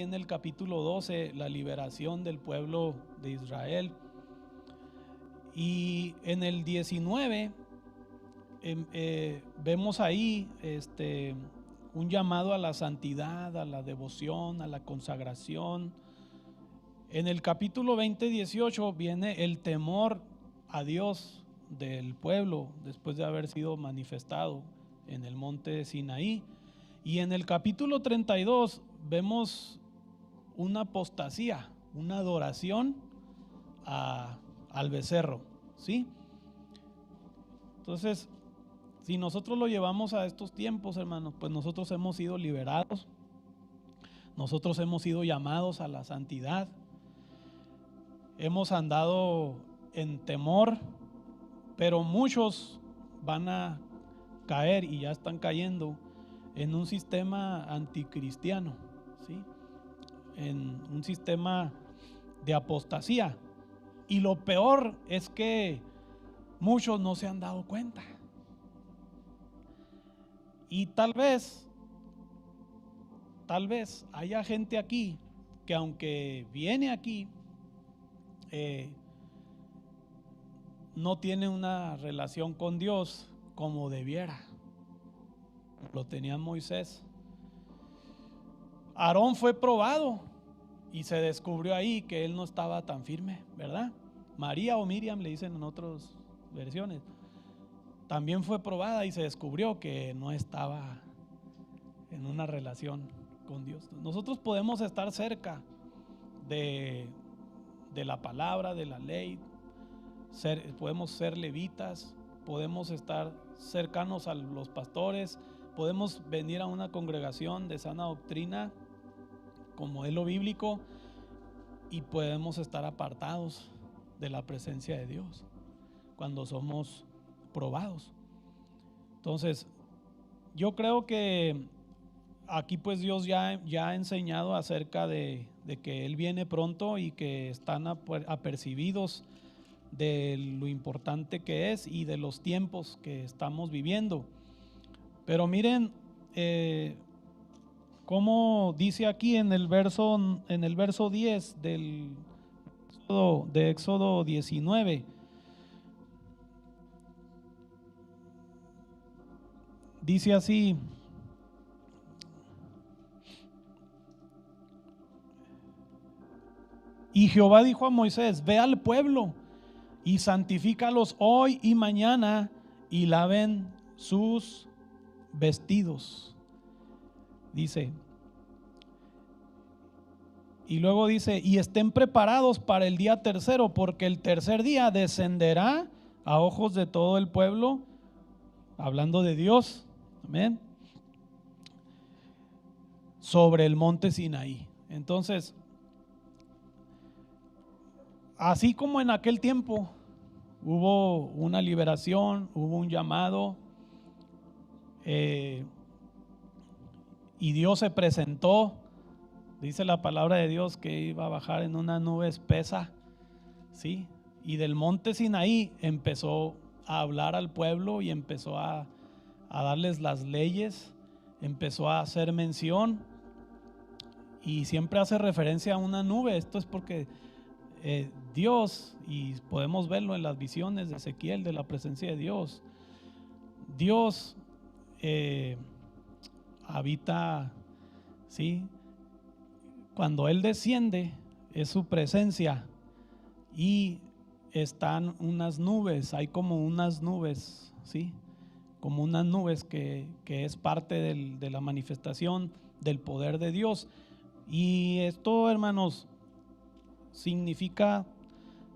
en el capítulo 12 la liberación del pueblo de Israel. Y en el 19 vemos ahí un llamado a la santidad, a la devoción, a la consagración. En el capítulo 20-18 viene el temor a Dios del pueblo después de haber sido manifestado en el monte Sinaí. Y en el capítulo 32 vemos una apostasía, una adoración al becerro, ¿sí? Entonces, si nosotros lo llevamos a estos tiempos, hermanos, pues nosotros hemos sido liberados, nosotros hemos sido llamados a la santidad, hemos andado en temor, pero muchos van a caer y ya están cayendo en un sistema anticristiano, ¿sí? En un sistema de apostasía. Y lo peor es que muchos no se han dado cuenta. Y tal vez haya gente aquí que aunque viene aquí, no tiene una relación con Dios como debiera. Lo tenía Moisés. Aarón fue probado y se descubrió ahí que él no estaba tan firme, ¿verdad? María o Miriam le dicen en otras versiones. También fue probada y se descubrió que no estaba en una relación con Dios. Nosotros podemos estar cerca de la palabra, de la ley, podemos ser levitas, podemos estar cercanos a los pastores, podemos venir a una congregación de sana doctrina con modelo bíblico y podemos estar apartados de la presencia de Dios cuando somos probados. Entonces, yo creo que aquí pues Dios ya ha enseñado acerca de que Él viene pronto y que están apercibidos de lo importante que es y de los tiempos que estamos viviendo. Pero miren cómo dice aquí en el verso 10 de Éxodo 19. Dice así: y Jehová dijo a Moisés: ve al pueblo y santifícalos hoy y mañana y laven sus vestidos. Dice, y luego dice: y estén preparados para el día tercero, porque el tercer día descenderá a ojos de todo el pueblo, hablando de Dios, amén, sobre el monte Sinaí. Entonces, así como en aquel tiempo hubo una liberación, hubo un llamado, y Dios se presentó, dice la palabra de Dios que iba a bajar en una nube espesa, ¿sí? Y del monte Sinaí empezó a hablar al pueblo y empezó a darles las leyes, empezó a hacer mención y siempre hace referencia a una nube. Esto es porque Dios, y podemos verlo en las visiones de Ezequiel de la presencia de Dios, Dios habita, ¿sí? Cuando Él desciende es su presencia y están unas nubes, hay como unas nubes, ¿sí? Como unas nubes que es parte de la manifestación del poder de Dios. Y esto, hermanos, significa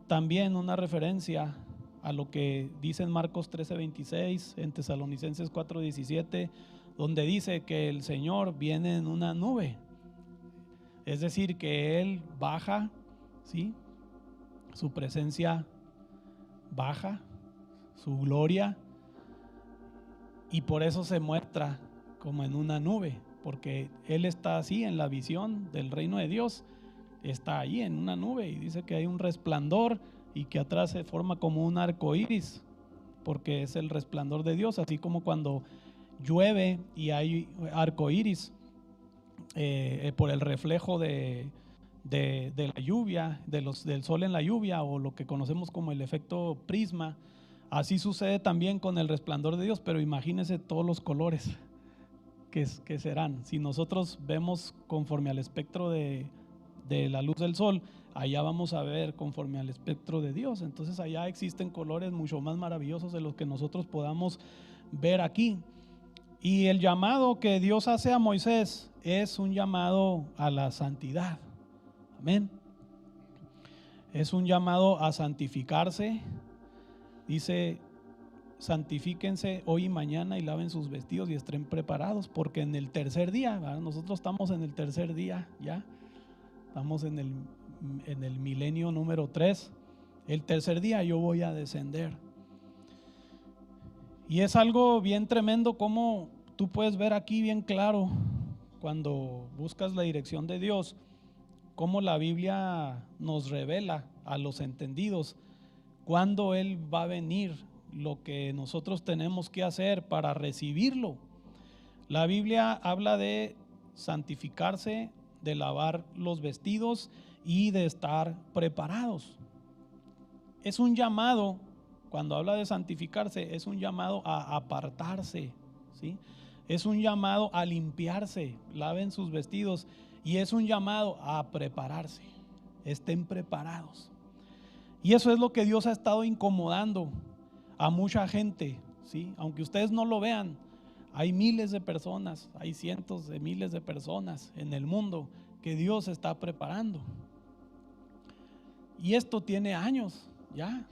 también una referencia a lo que dice en Marcos 13:26, en Tesalonicenses 4:17, donde dice que el Señor viene en una nube. Es decir, que Él baja, ¿sí? Su presencia baja, su gloria, y por eso se muestra como en una nube, porque Él está así en la visión del reino de Dios, está ahí en una nube y dice que hay un resplandor y que atrás se forma como un arco iris, porque es el resplandor de Dios, así como cuando llueve y hay arco iris por el reflejo de la lluvia, del sol en la lluvia, o lo que conocemos como el efecto prisma. Así sucede también con el resplandor de Dios, pero imagínense todos los colores que serán. Si nosotros vemos conforme al espectro de la luz del sol, allá vamos a ver conforme al espectro de Dios. Entonces allá existen colores mucho más maravillosos de los que nosotros podamos ver aquí. Y el llamado que Dios hace a Moisés es un llamado a la santidad. Amén. Es un llamado a santificarse. Dice: santifíquense hoy y mañana y laven sus vestidos y estén preparados, porque en el tercer día, ¿verdad? Nosotros estamos en el tercer día ya. Estamos en el milenio número 3. El tercer día yo voy a descender. Y es algo bien tremendo como tú puedes ver aquí bien claro cuando buscas la dirección de Dios, cómo la Biblia nos revela a los entendidos cuándo Él va a venir, lo que nosotros tenemos que hacer para recibirlo. La Biblia habla de santificarse, de lavar los vestidos y de estar preparados. Es un llamado, cuando habla de santificarse, es un llamado a apartarse, ¿sí? Es un llamado a limpiarse, laven sus vestidos, y es un llamado a prepararse, estén preparados. Y eso es lo que Dios ha estado incomodando a mucha gente, ¿sí? Aunque ustedes no lo vean, hay miles de personas, hay cientos de miles de personas en el mundo que Dios está preparando. Y esto tiene años ya,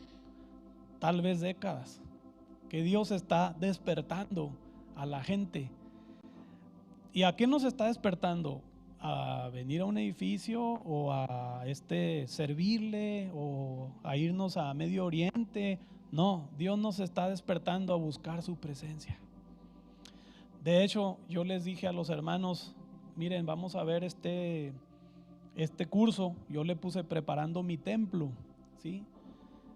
tal vez décadas, que Dios está despertando a la gente. ¿Y a qué nos está despertando? A venir a un edificio, o a servirle, o a irnos a Medio Oriente. No, Dios nos está despertando a buscar su presencia. De hecho, yo les dije a los hermanos: miren, vamos a ver este curso. Yo le puse preparando mi templo, ¿sí?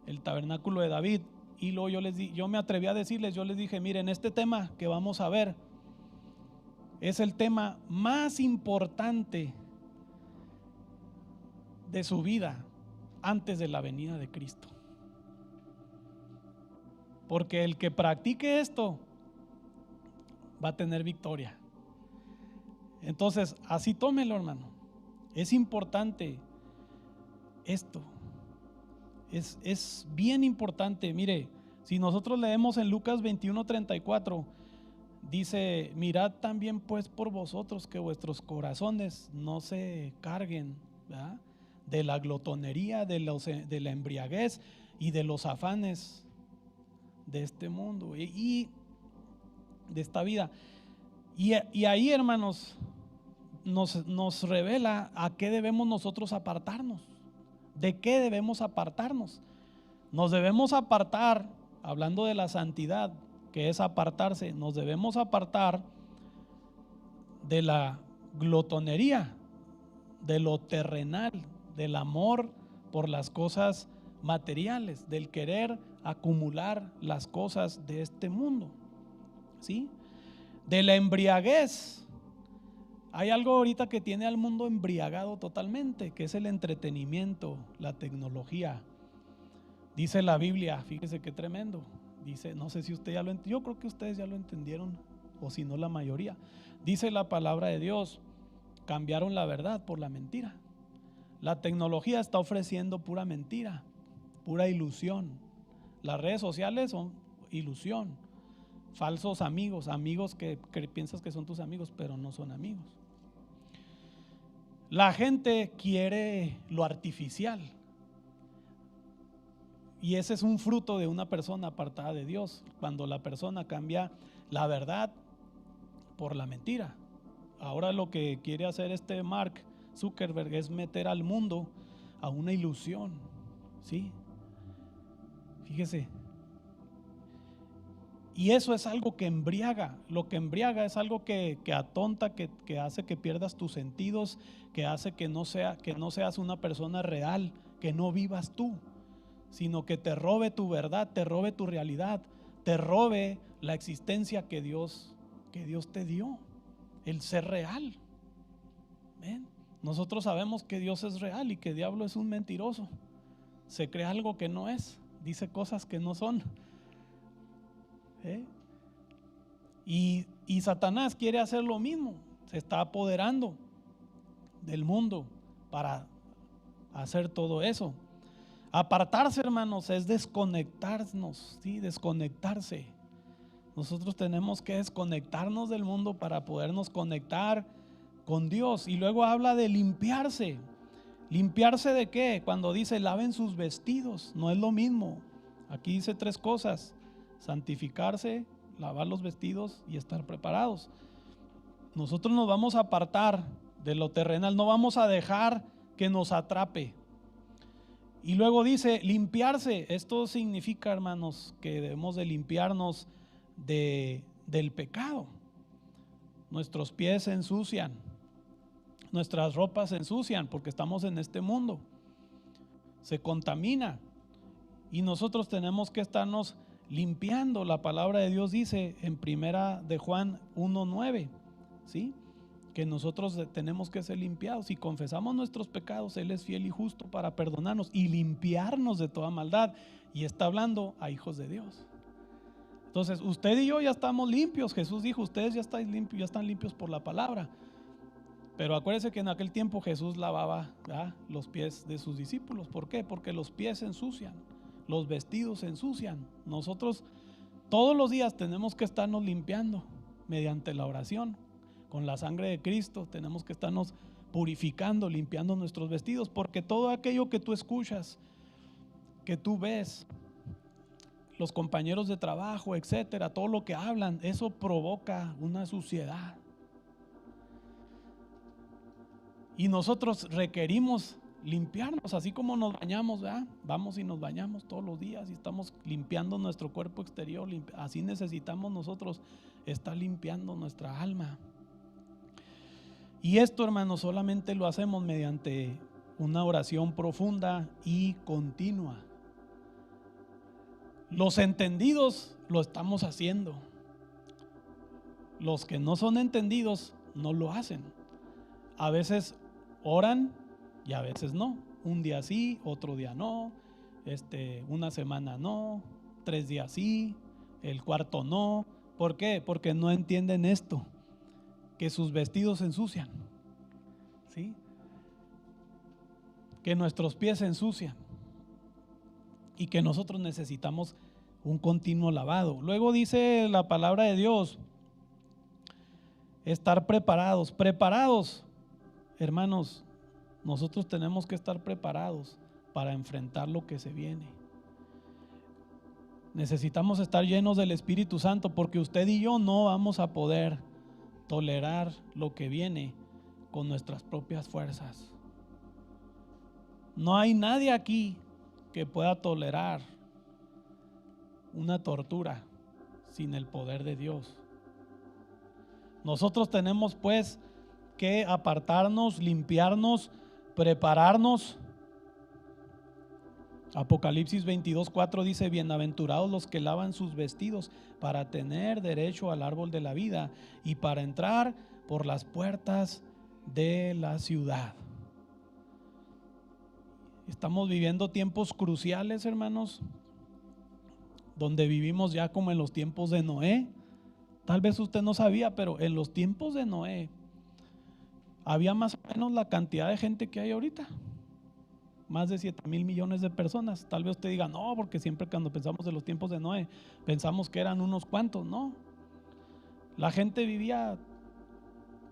El tabernáculo de David. Y luego yo me atreví a decirles, yo les dije: miren, este tema que vamos a ver es el tema más importante de su vida antes de la venida de Cristo. Porque el que practique esto va a tener victoria. Entonces, así tómelo, hermano. Es importante esto. Es bien importante. Mire, si nosotros leemos en Lucas 21:34, dice: mirad también pues por vosotros que vuestros corazones no se carguen, ¿verdad?, de la glotonería, de la embriaguez y de los afanes de este mundo y de esta vida. Y ahí, hermanos, nos revela a qué debemos nosotros apartarnos. ¿De qué debemos apartarnos? Nos debemos apartar, hablando de la santidad, que es apartarse, nos debemos apartar de la glotonería, de lo terrenal, del amor por las cosas materiales, del querer acumular las cosas de este mundo, ¿sí? De la embriaguez. Hay algo ahorita que tiene al mundo embriagado totalmente, que es el entretenimiento, la tecnología. Dice la Biblia, fíjese qué tremendo. Dice, no sé si usted ya lo entendió, yo creo que ustedes ya lo entendieron, o si no la mayoría. Dice la palabra de Dios: cambiaron la verdad por la mentira. La tecnología está ofreciendo pura mentira, pura ilusión. Las redes sociales son ilusión, falsos amigos, amigos que piensas que son tus amigos, pero no son amigos. La gente quiere lo artificial, y ese es un fruto de una persona apartada de Dios, cuando la persona cambia la verdad por la mentira. Ahora lo que quiere hacer Mark Zuckerberg es meter al mundo a una ilusión, ¿sí? Fíjese. Y eso es algo que embriaga. Lo que embriaga es algo que atonta, que hace que pierdas tus sentidos, que hace que no seas una persona real, que no vivas tú, sino que te robe tu verdad, te robe tu realidad, te robe la existencia que Dios te dio, el ser real. ¿Ven? Nosotros sabemos que Dios es real y que el diablo es un mentiroso. Se cree algo que no es, dice cosas que no son. Y Satanás quiere hacer lo mismo, se está apoderando del mundo para hacer todo eso. Apartarse, hermanos, es desconectarnos, ¿sí? Desconectarse. Nosotros tenemos que desconectarnos del mundo para podernos conectar con Dios. Y luego habla de limpiarse. ¿Limpiarse de qué? Cuando dice laven sus vestidos, no es lo mismo. Aquí dice 3 cosas: santificarse, lavar los vestidos y estar preparados. Nosotros nos vamos a apartar de lo terrenal, no vamos a dejar que nos atrape. Y luego dice limpiarse. Esto significa, hermanos, que debemos de limpiarnos del pecado. Nuestros pies se ensucian, nuestras ropas se ensucian porque estamos en este mundo, se contamina y nosotros tenemos que estarnos limpiando. La palabra de Dios dice en primera de Juan 1:9, ¿sí? Que nosotros tenemos que ser limpiados. Si confesamos nuestros pecados, Él es fiel y justo para perdonarnos y limpiarnos de toda maldad. Y está hablando a hijos de Dios. Entonces, usted y yo ya estamos limpios. Jesús dijo, ustedes ya están limpios por la palabra. Pero acuérdense que en aquel tiempo Jesús lavaba, ¿verdad?, los pies de sus discípulos. ¿Por qué? Porque los pies se ensucian, los vestidos se ensucian. Nosotros todos los días tenemos que estarnos limpiando mediante la oración. Con la sangre de Cristo tenemos que estarnos purificando, limpiando nuestros vestidos, porque todo aquello que tú escuchas, que tú ves, los compañeros de trabajo, etcétera, todo lo que hablan, eso provoca una suciedad. Y nosotros requerimos limpiarnos, así como nos bañamos, ¿verdad? Vamos y nos bañamos todos los días y estamos limpiando nuestro cuerpo exterior. Así necesitamos nosotros estar limpiando nuestra alma. Y esto, hermanos, solamente lo hacemos mediante una oración profunda y continua. Los entendidos lo estamos haciendo. Los que no son entendidos no lo hacen. A veces oran y a veces no. Un día sí, otro día no. Una semana no, 3 días sí, el cuarto no. ¿Por qué? Porque no entienden esto, que sus vestidos se ensucian, ¿sí? Que nuestros pies se ensucian y que nosotros necesitamos un continuo lavado. Luego dice la palabra de Dios, estar preparados. Preparados, hermanos, nosotros tenemos que estar preparados para enfrentar lo que se viene. Necesitamos estar llenos del Espíritu Santo, porque usted y yo no vamos a poder tolerar lo que viene con nuestras propias fuerzas. No hay nadie aquí que pueda tolerar una tortura sin el poder de Dios. Nosotros tenemos pues que apartarnos, limpiarnos, prepararnos. Apocalipsis 22:4 dice, bienaventurados los que lavan sus vestidos para tener derecho al árbol de la vida y para entrar por las puertas de la ciudad. Estamos viviendo tiempos cruciales, hermanos, donde vivimos ya como en los tiempos de Noé. Tal vez usted no sabía, pero en los tiempos de Noé había más o menos la cantidad de gente que hay ahorita. Más de 7,000 millones de personas. Tal vez usted diga, no, porque siempre cuando pensamos en los tiempos de Noé, pensamos que eran unos cuantos. No, la gente vivía,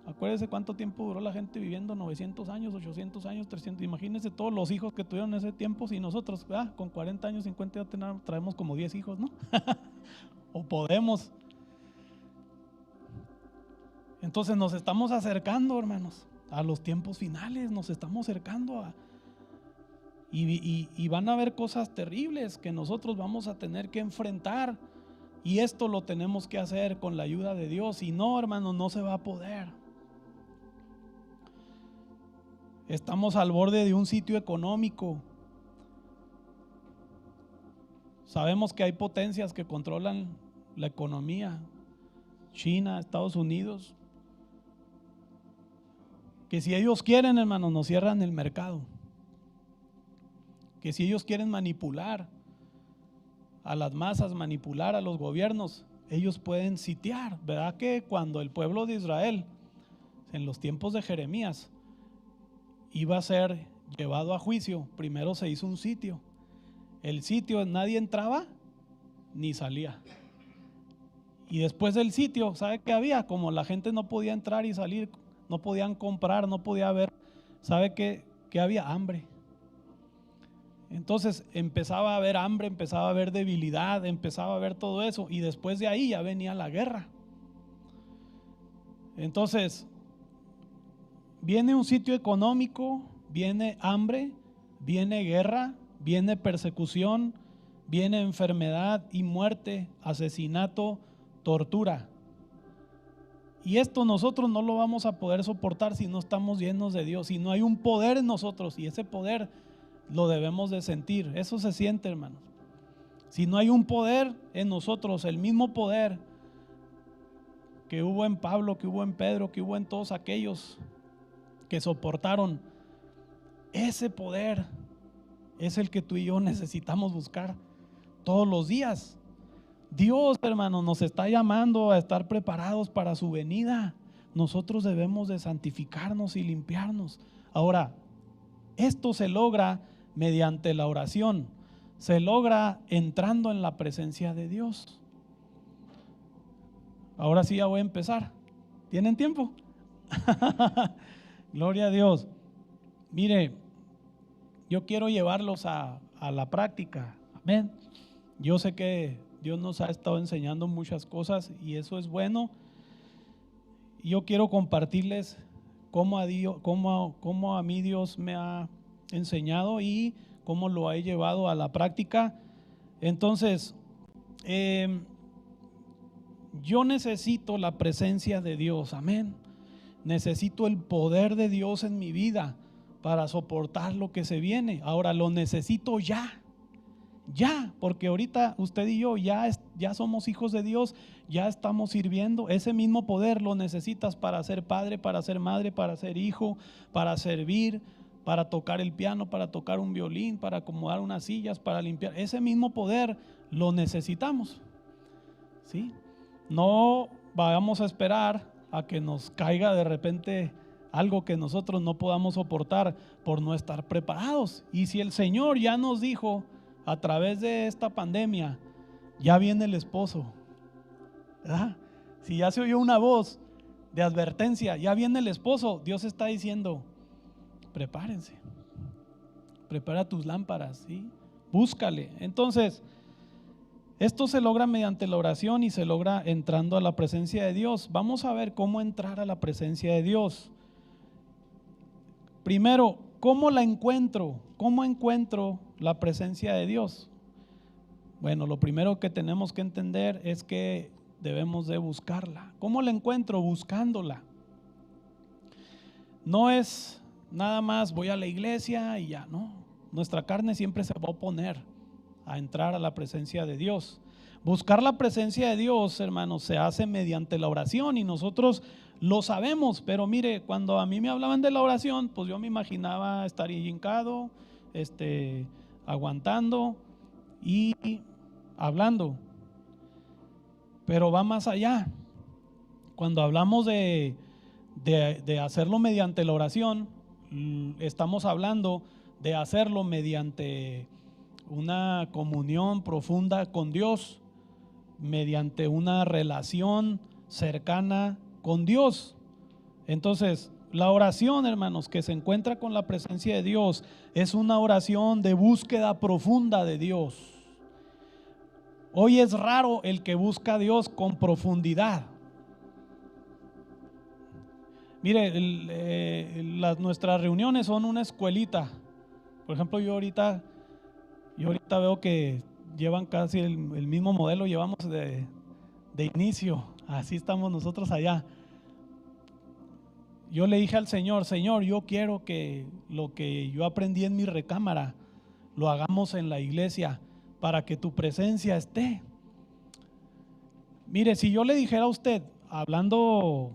acuérdese cuánto tiempo duró la gente viviendo, 900 años, 800 años, 300. Imagínense todos los hijos que tuvieron en ese tiempo. Si nosotros con 40 años, 50 ya traemos como 10 hijos, ¿no? O podemos. Entonces nos estamos acercando, hermanos, a los tiempos finales. Nos estamos acercando y van a haber cosas terribles que nosotros vamos a tener que enfrentar, y esto lo tenemos que hacer con la ayuda de Dios. Si no, hermanos, no se va a poder. Estamos al borde de un sitio económico. Sabemos que hay potencias que controlan la economía, China, Estados Unidos, que si ellos quieren, hermanos, nos cierran el mercado. Que si ellos quieren manipular a las masas, manipular a los gobiernos, ellos pueden sitiar. ¿Verdad que cuando el pueblo de Israel, en los tiempos de Jeremías, iba a ser llevado a juicio, primero se hizo un sitio? El sitio, nadie entraba ni salía. Y después del sitio, ¿sabe qué había? Como la gente no podía entrar y salir, no podían comprar, no podía ver, ¿sabe qué había? Hambre. Entonces empezaba a haber hambre, empezaba a haber debilidad, empezaba a haber todo eso, y después de ahí ya venía la guerra. Entonces viene un sitio económico, viene hambre, viene guerra, viene persecución, viene enfermedad y muerte, asesinato, tortura. Y esto nosotros no lo vamos a poder soportar si no estamos llenos de Dios, si no hay un poder en nosotros, y ese poder lo debemos de sentir. Eso se siente, hermanos. Si no hay un poder en nosotros, el mismo poder que hubo en Pablo, que hubo en Pedro, que hubo en todos aquellos que soportaron, ese poder es el que tú y yo necesitamos buscar todos los días. Dios, hermanos, nos está llamando a estar preparados para su venida. Nosotros debemos de santificarnos y limpiarnos. Ahora, esto se logra mediante la oración, se logra entrando en la presencia de Dios. Ahora sí ya voy a empezar. ¿Tienen tiempo? Gloria a Dios. Mire, yo quiero llevarlos a la práctica. Amén. Yo sé que Dios nos ha estado enseñando muchas cosas y eso es bueno. Yo quiero compartirles cómo a mí Dios me ha enseñado y cómo lo he llevado a la práctica. Entonces, yo necesito la presencia de Dios, amén. Necesito el poder de Dios en mi vida para soportar lo que se viene. Ahora lo necesito ya, porque ahorita usted y yo ya somos hijos de Dios, ya estamos sirviendo. Ese mismo poder lo necesitas para ser padre, para ser madre, para ser hijo, para servir, para tocar el piano, para tocar un violín, para acomodar unas sillas, para limpiar. Ese mismo poder lo necesitamos, ¿sí? No vamos a esperar a que nos caiga de repente algo que nosotros no podamos soportar por no estar preparados. Y si el Señor ya nos dijo a través de esta pandemia, ya viene el esposo, ¿verdad? Si ya se oyó una voz de advertencia, ya viene el esposo, Dios está diciendo, prepárense, prepara tus lámparas, ¿sí? Búscale. Entonces, esto se logra mediante la oración y se logra entrando a la presencia de Dios. Vamos a ver cómo entrar a la presencia de Dios. Primero, ¿cómo la encuentro? ¿Cómo encuentro la presencia de Dios? Bueno, lo primero que tenemos que entender es que debemos de buscarla. ¿Cómo la encuentro? Buscándola. No es nada más voy a la iglesia y ya, no. Nuestra carne siempre se va a oponer a entrar a la presencia de Dios. Buscar la presencia de Dios, hermanos, se hace mediante la oración y nosotros lo sabemos, pero mire, cuando a mí me hablaban de la oración, pues yo me imaginaba estar hincado, aguantando y hablando, pero va más allá. Cuando hablamos de hacerlo mediante la oración, estamos hablando de hacerlo mediante una comunión profunda con Dios, mediante una relación cercana con Dios. Entonces, la oración, hermanos, que se encuentra con la presencia de Dios, es una oración de búsqueda profunda de Dios. Hoy es raro el que busca a Dios con profundidad. Mire, nuestras reuniones son una escuelita. Por ejemplo, yo ahorita veo que llevan casi el mismo modelo, llevamos de inicio, así estamos nosotros allá. Yo le dije al Señor, yo quiero que lo que yo aprendí en mi recámara lo hagamos en la iglesia para que tu presencia esté. Mire, si yo le dijera a usted, hablando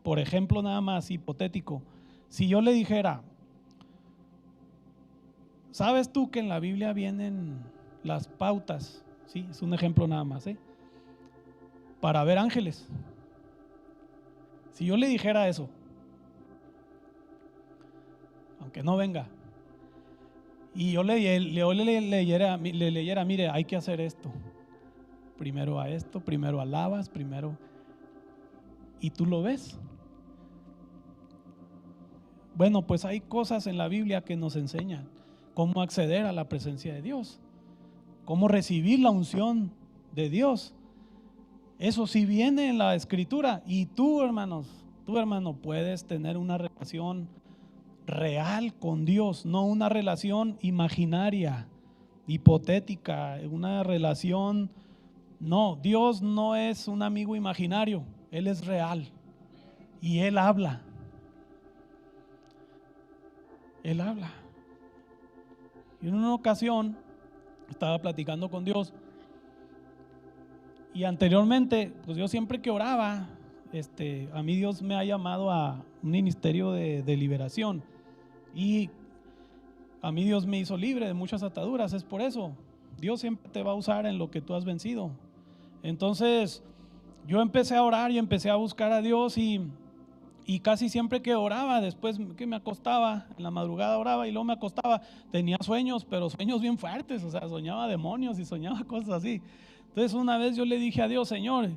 por ejemplo nada más hipotético, Si yo le dijera, ¿sabes tú que en la Biblia vienen las pautas? Sí, es un ejemplo nada más, para ver ángeles. Si yo le dijera eso, aunque no venga, y yo le leyera, mire, hay que hacer esto. Primero a esto, primero alabas, primero, y tú lo ves. Bueno, pues hay cosas en la Biblia que nos enseñan cómo acceder a la presencia de Dios, cómo recibir la unción de Dios. Eso sí viene en la Escritura. Y tú, hermano, puedes tener una relación real con Dios, no una relación imaginaria, hipotética, una relación. No, Dios no es un amigo imaginario, Él es real y Él habla. Él habla. Y en una ocasión estaba platicando con Dios. Y anteriormente, pues yo siempre que oraba, a mí Dios me ha llamado a un ministerio de liberación. Y a mí Dios me hizo libre de muchas ataduras. Es por eso, Dios siempre te va a usar en lo que tú has vencido. Entonces, yo empecé a orar y empecé a buscar a Dios y casi siempre que oraba, después que me acostaba, en la madrugada oraba y luego me acostaba, tenía sueños, pero sueños bien fuertes, o sea, soñaba demonios y soñaba cosas así. Entonces una vez yo le dije a Dios, Señor,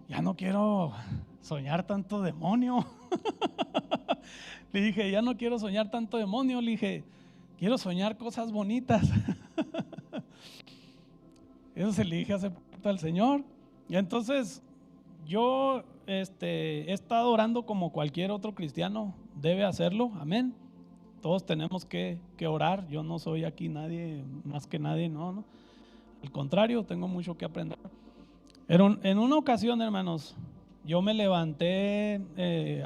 ya no quiero soñar tanto demonio. Le dije, ya no quiero soñar tanto demonio, le dije, quiero soñar cosas bonitas. Eso se le dije hace poco al Señor. Y entonces yo he estado orando como cualquier otro cristiano debe hacerlo, amén. Todos tenemos que orar. Yo no soy aquí nadie más que nadie, no. Al contrario, tengo mucho que aprender. Pero en una ocasión, hermanos, yo me levanté,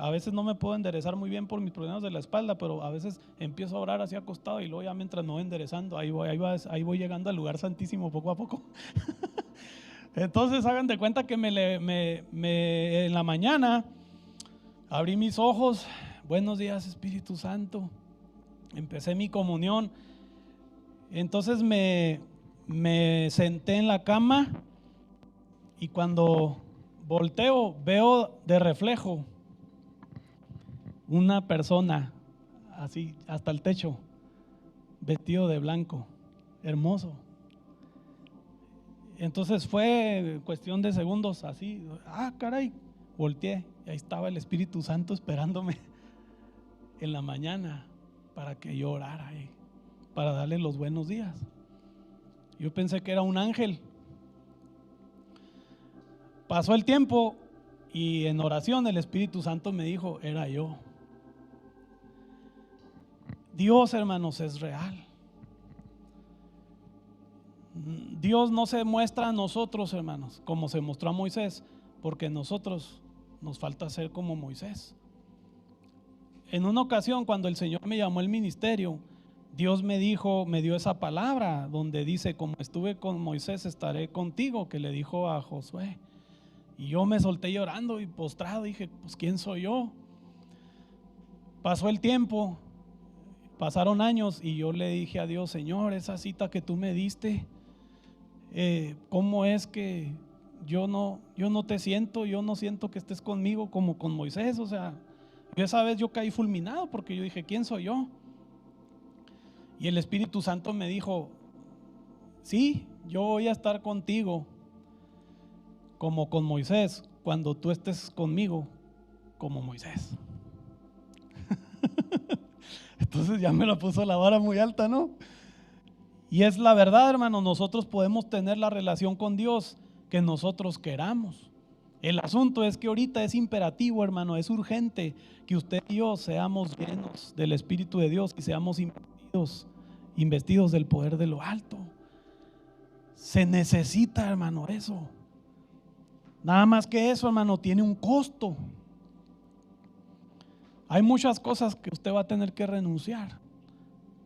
a veces no me puedo enderezar muy bien por mis problemas de la espalda, pero a veces empiezo a orar así acostado y luego ya mientras me voy enderezando, ahí voy llegando al lugar santísimo poco a poco. Entonces hagan de cuenta que en la mañana abrí mis ojos, buenos días Espíritu Santo, empecé mi comunión. Entonces me senté en la cama y cuando volteo veo de reflejo una persona así hasta el techo, vestido de blanco, hermoso. Entonces fue cuestión de segundos así, caray, volteé y ahí estaba el Espíritu Santo esperándome en la mañana para que yo orara para darle los buenos días. Yo pensé que era un ángel. Pasó el tiempo y en oración el Espíritu Santo me dijo, era yo. Dios, hermanos, es real. Dios no se muestra a nosotros, hermanos, como se mostró a Moisés, porque nosotros nos falta ser como Moisés. En una ocasión, cuando el Señor me llamó al ministerio, Dios me dio esa palabra donde dice, como estuve con Moisés, estaré contigo, que le dijo a Josué. Y yo me solté llorando y postrado, dije, pues ¿quién soy yo? Pasó el tiempo, pasaron años y yo le dije a Dios, Señor, esa cita que tú me diste, ¿cómo es que yo no te siento? Yo no siento que estés conmigo como con Moisés. O sea, esa vez yo caí fulminado porque yo dije, ¿quién soy yo? Y el Espíritu Santo me dijo, sí, yo voy a estar contigo como con Moisés, cuando tú estés conmigo como Moisés. Entonces ya me lo puso la vara muy alta, ¿no? Y es la verdad, hermano, nosotros podemos tener la relación con Dios que nosotros queramos. El asunto es que ahorita es imperativo, hermano, es urgente que usted y yo seamos llenos del Espíritu de Dios y seamos investidos del poder de lo alto. Se necesita, hermano, eso. Nada más que eso, hermano, tiene un costo. Hay muchas cosas que usted va a tener que renunciar.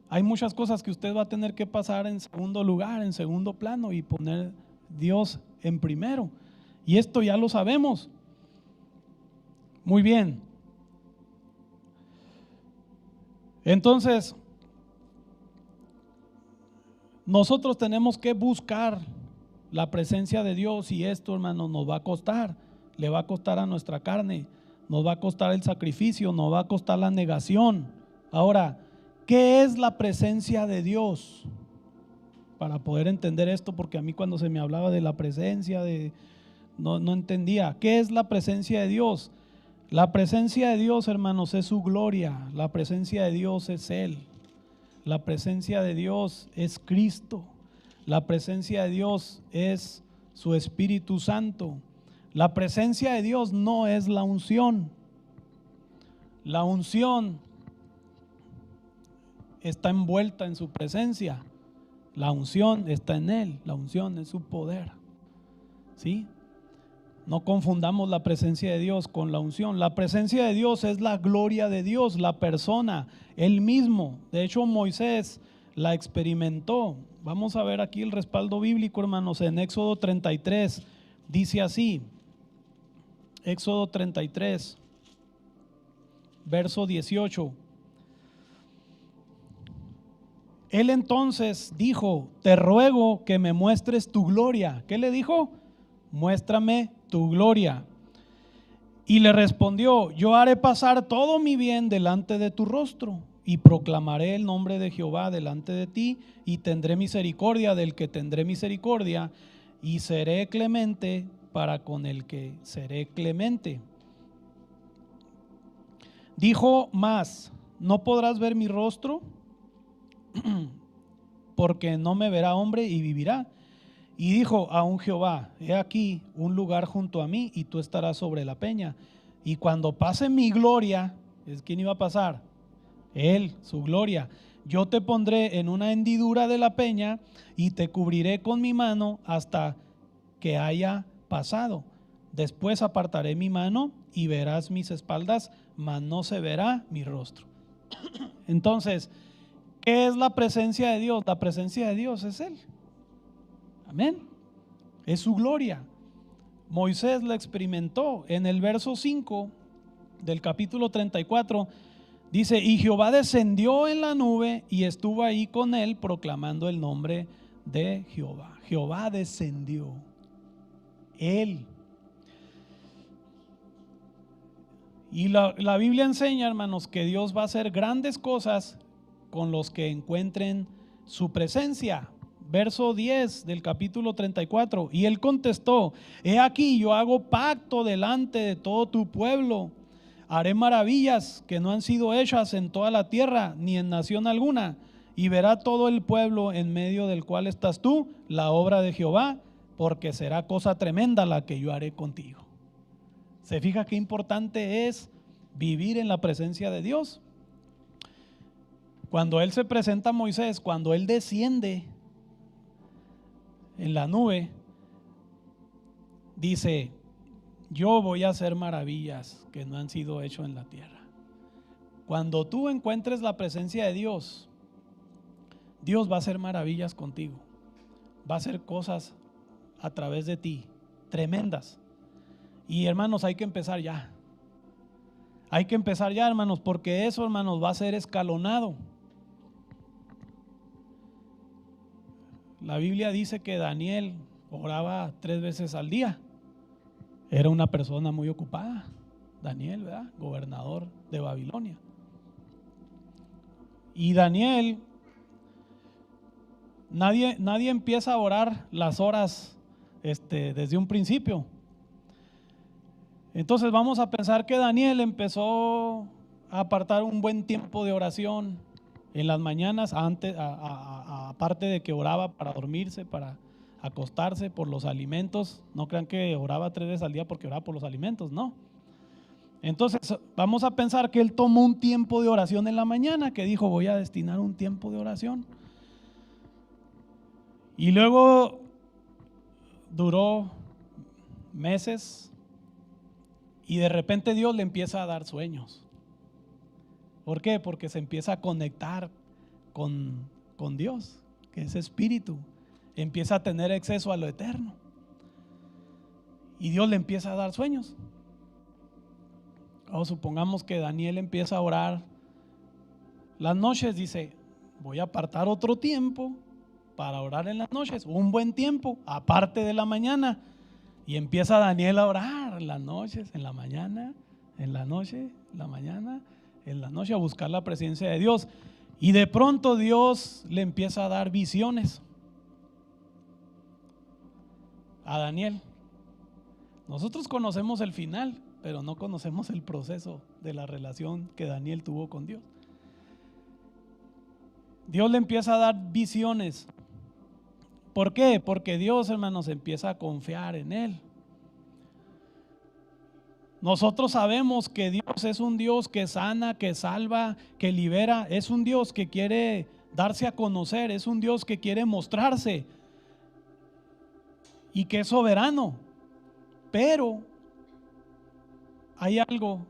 Hay muchas cosas que usted va a tener que pasar en segundo lugar, en segundo plano y poner Dios en primero. Y esto ya lo sabemos. Muy bien. Entonces, nosotros tenemos que buscar la presencia de Dios, y esto, hermanos, nos va a costar, le va a costar a nuestra carne, nos va a costar el sacrificio, nos va a costar la negación. Ahora, ¿qué es la presencia de Dios? Para poder entender esto, porque a mí cuando se me hablaba de la presencia, no entendía. ¿Qué es la presencia de Dios? La presencia de Dios, hermanos, es su gloria. La presencia de Dios es Él. La presencia de Dios es Cristo. La presencia de Dios es su Espíritu Santo. La presencia de Dios no es la unción. La unción está envuelta en su presencia. La unción está en Él. La unción es su poder. ¿Sí? No confundamos la presencia de Dios con la unción. La presencia de Dios es la gloria de Dios, la persona, Él mismo. De hecho, Moisés la experimentó. Vamos a ver aquí el respaldo bíblico, hermanos, en Éxodo 33. Dice así, Éxodo 33, verso 18. Él entonces dijo: te ruego que me muestres tu gloria. ¿Qué le dijo? Muéstrame tu gloria. Y le respondió: yo haré pasar todo mi bien delante de tu rostro, y proclamaré el nombre de Jehová delante de ti, y tendré misericordia del que tendré misericordia, y seré clemente para con el que seré clemente. Dijo más: no podrás ver mi rostro, porque no me verá hombre y vivirá. Y dijo aún Jehová: he aquí un lugar junto a mí, y tú estarás sobre la peña. Y cuando pase mi gloria, ¿quién iba a pasar? Él, su gloria. Yo te pondré en una hendidura de la peña, y te cubriré con mi mano hasta que haya pasado. Después apartaré mi mano, y verás mis espaldas, mas no se verá mi rostro. Entonces, ¿qué es la presencia de Dios? La presencia de Dios es Él. Amén. Es su gloria. Moisés la experimentó. En el verso 5 del capítulo 34 dice: y Jehová descendió en la nube y estuvo ahí con él, proclamando el nombre de Jehová. Jehová descendió. Él. Y la Biblia enseña, hermanos, que Dios va a hacer grandes cosas con los que encuentren su presencia. Verso 10 del capítulo 34. Y él contestó: he aquí, yo hago pacto delante de todo tu pueblo. Haré maravillas que no han sido hechas en toda la tierra, ni en nación alguna. Y verá todo el pueblo en medio del cual estás tú la obra de Jehová, porque será cosa tremenda la que yo haré contigo. ¿Se fija qué importante es vivir en la presencia de Dios? Cuando Él se presenta a Moisés, cuando Él desciende en la nube, dice: yo voy a hacer maravillas que no han sido hechas en la tierra. Cuando tú encuentres la presencia de Dios, Dios va a hacer maravillas contigo. Va a hacer cosas a través de ti, tremendas. Y hermanos, hay que empezar ya. Hay que empezar ya, hermanos, porque eso, hermanos, va a ser escalonado. La Biblia dice que Daniel oraba 3 veces al día. Era una persona muy ocupada, Daniel, ¿verdad? Gobernador de Babilonia. Y Daniel, nadie empieza a orar las horas desde un principio. Entonces vamos a pensar que Daniel empezó a apartar un buen tiempo de oración en las mañanas, aparte de que oraba para dormirse, para acostarse, por los alimentos. No crean que oraba 3 veces al día porque oraba por los alimentos, no. Entonces vamos a pensar que él tomó un tiempo de oración en la mañana, que dijo: voy a destinar un tiempo de oración. Y luego duró meses, y de repente Dios le empieza a dar sueños. ¿Por qué? Porque se empieza a conectar con Dios, que es espíritu. Empieza a tener acceso a lo eterno. Y Dios le empieza a dar sueños. O supongamos que Daniel empieza a orar las noches, dice, voy a apartar otro tiempo para orar en las noches, un buen tiempo, aparte de la mañana. Y empieza Daniel a orar en las noches, en la mañana, en la noche, en la mañana, en la noche, a buscar la presencia de Dios. Y de pronto Dios le empieza a dar visiones a Daniel. Nosotros conocemos el final, pero no conocemos el proceso de la relación que Daniel tuvo con Dios. Dios le empieza a dar visiones. ¿Por qué? Porque Dios, hermanos, empieza a confiar en él. Nosotros sabemos que Dios es un Dios que sana, que salva, que libera. Es un Dios que quiere darse a conocer, es un Dios que quiere mostrarse y que es soberano. Pero hay algo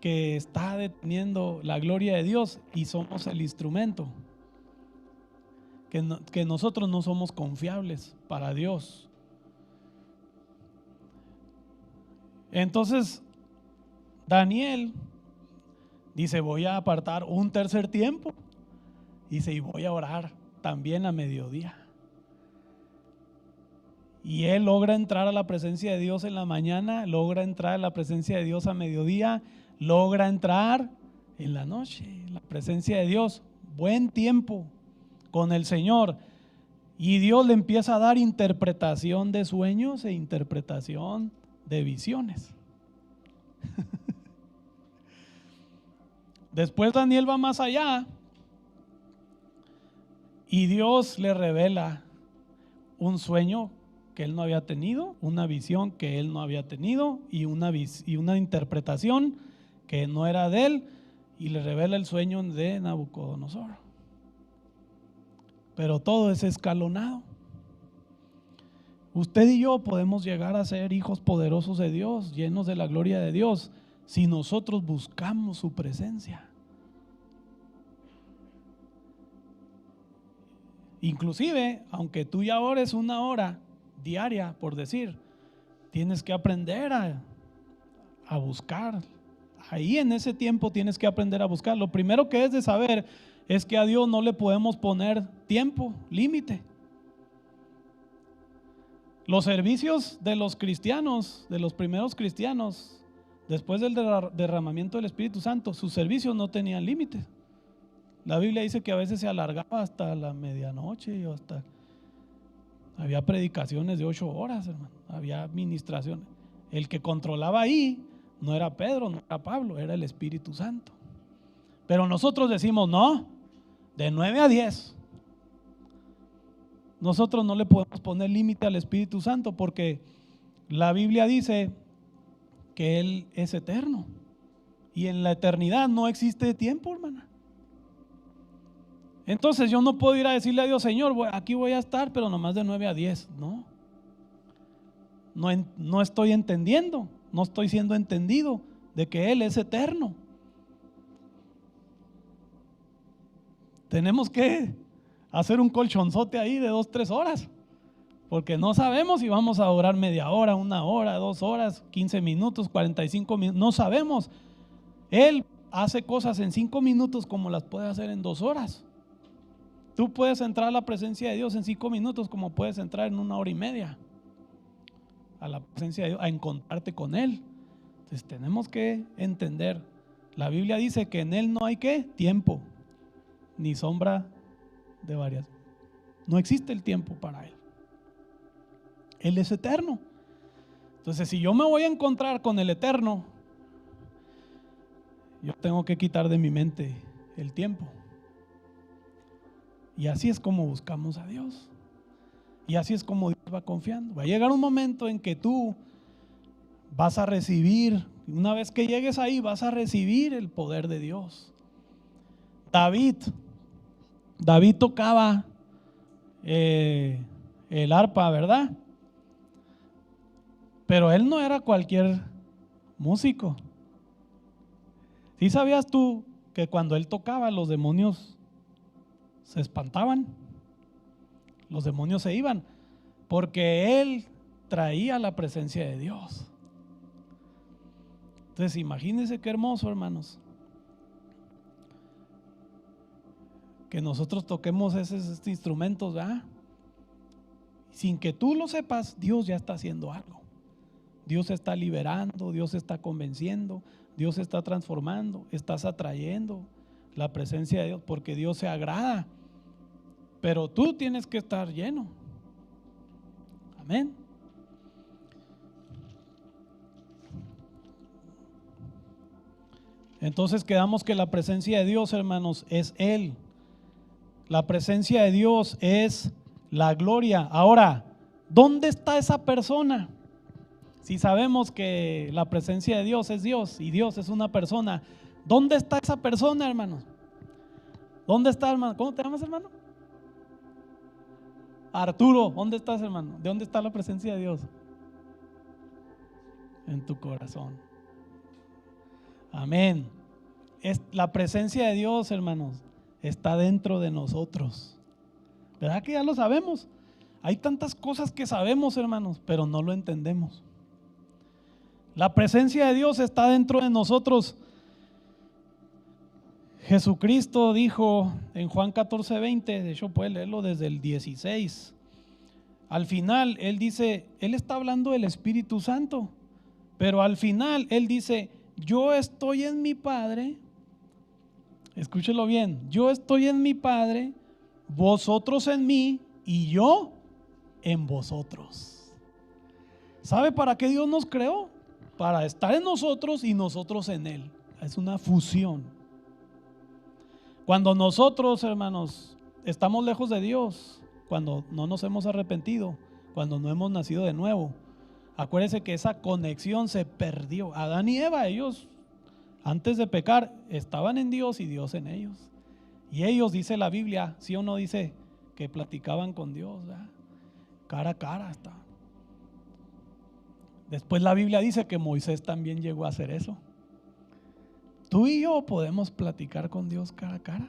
que está deteniendo la gloria de Dios y somos el instrumento. Que nosotros no somos confiables para Dios. Entonces Daniel dice, voy a apartar un tercer tiempo, dice, y voy a orar también a mediodía. Y él logra entrar a la presencia de Dios en la mañana, logra entrar a la presencia de Dios a mediodía, logra entrar en la noche, en la presencia de Dios, buen tiempo con el Señor. Y Dios le empieza a dar interpretación de sueños e interpretación de visiones. Después Daniel va más allá y Dios le revela un sueño que él no había tenido, una visión que él no había tenido y una interpretación que no era de él, y le revela el sueño de Nabucodonosor. Pero todo es escalonado. Usted y yo podemos llegar a ser hijos poderosos de Dios, llenos de la gloria de Dios, si nosotros buscamos su presencia. Inclusive, aunque tú ya ores una hora diaria, por decir, tienes que aprender a buscar. Ahí en ese tiempo tienes que aprender a buscar. Lo primero que es de saber es que a Dios no le podemos poner tiempo, límite. Los servicios de los cristianos, de los primeros cristianos, después del derramamiento del Espíritu Santo, sus servicios no tenían límites. La Biblia dice que a veces se alargaba hasta la medianoche, o había predicaciones de 8 horas, hermano, había administraciones. El que controlaba ahí no era Pedro, no era Pablo, era el Espíritu Santo. Pero nosotros decimos, no, de 9 a 10. Nosotros no le podemos poner límite al Espíritu Santo porque la Biblia dice que Él es eterno y en la eternidad no existe tiempo, hermana. Entonces yo no puedo ir a decirle a Dios, Señor, aquí voy a estar, pero nomás de 9 a 10. No estoy entendiendo, no estoy siendo entendido de que Él es eterno. Tenemos que hacer un colchonzote ahí de 2-3 horas, porque no sabemos si vamos a orar media hora, 1 hora, 2 horas, 15 minutos, 45 minutos, no sabemos. Él hace cosas en 5 minutos como las puede hacer en 2 horas. Tú puedes entrar a la presencia de Dios en 5 minutos como puedes entrar en 1 hora y media a la presencia de Dios, a encontrarte con Él. Entonces tenemos que entender, la Biblia dice que en Él no hay ¿qué? Tiempo, ni sombra de varias. No existe el tiempo para Él. Él es eterno. Entonces si yo me voy a encontrar con el eterno, yo tengo que quitar de mi mente el tiempo. Y así es como buscamos a Dios. Y así es como Dios va confiando. Va a llegar un momento en que tú vas a recibir, una vez que llegues ahí, vas a recibir el poder de Dios. David tocaba el arpa, ¿verdad? Pero él no era cualquier músico. ¿Sí sabías tú que cuando él tocaba los demonios se espantaban? Los demonios se iban porque él traía la presencia de Dios. Entonces imagínense qué hermoso, hermanos, que nosotros toquemos esos instrumentos, ¿verdad? Sin que tú lo sepas, Dios ya está haciendo algo. Dios está liberando, Dios está convenciendo, Dios está transformando, estás atrayendo la presencia de Dios, porque Dios se agrada. Pero tú tienes que estar lleno. Amén. Entonces quedamos que la presencia de Dios, hermanos, es Él. La presencia de Dios es la gloria. Ahora, ¿dónde está esa persona? Si sabemos que la presencia de Dios es Dios y Dios es una persona, ¿dónde está esa persona, hermanos? ¿Dónde está, hermano? ¿Cómo te llamas, hermano? Arturo, ¿dónde estás, hermano? ¿De dónde está la presencia de Dios? En tu corazón. Amén. La presencia de Dios, hermanos, está dentro de nosotros. ¿Verdad que ya lo sabemos? Hay tantas cosas que sabemos, hermanos, pero no lo entendemos. La presencia de Dios está dentro de nosotros. Jesucristo dijo en Juan 14:20, de hecho puede leerlo desde el 16. Al final Él dice, Él está hablando del Espíritu Santo, pero al final Él dice, yo estoy en mi Padre, escúchelo bien, yo estoy en mi Padre, vosotros en mí y yo en vosotros. ¿Sabe para qué Dios nos creó? Para estar en nosotros y nosotros en Él. Es una fusión. Cuando nosotros, hermanos, estamos lejos de Dios, cuando no nos hemos arrepentido, cuando no hemos nacido de nuevo, acuérdense que esa conexión se perdió. Adán y Eva, ellos antes de pecar estaban en Dios y Dios en ellos. Y ellos, dice la Biblia, sí o no dice que platicaban con Dios, ¿verdad? Cara a cara estaban. Después la Biblia dice que Moisés también llegó a hacer eso. Tú y yo podemos platicar con Dios cara a cara.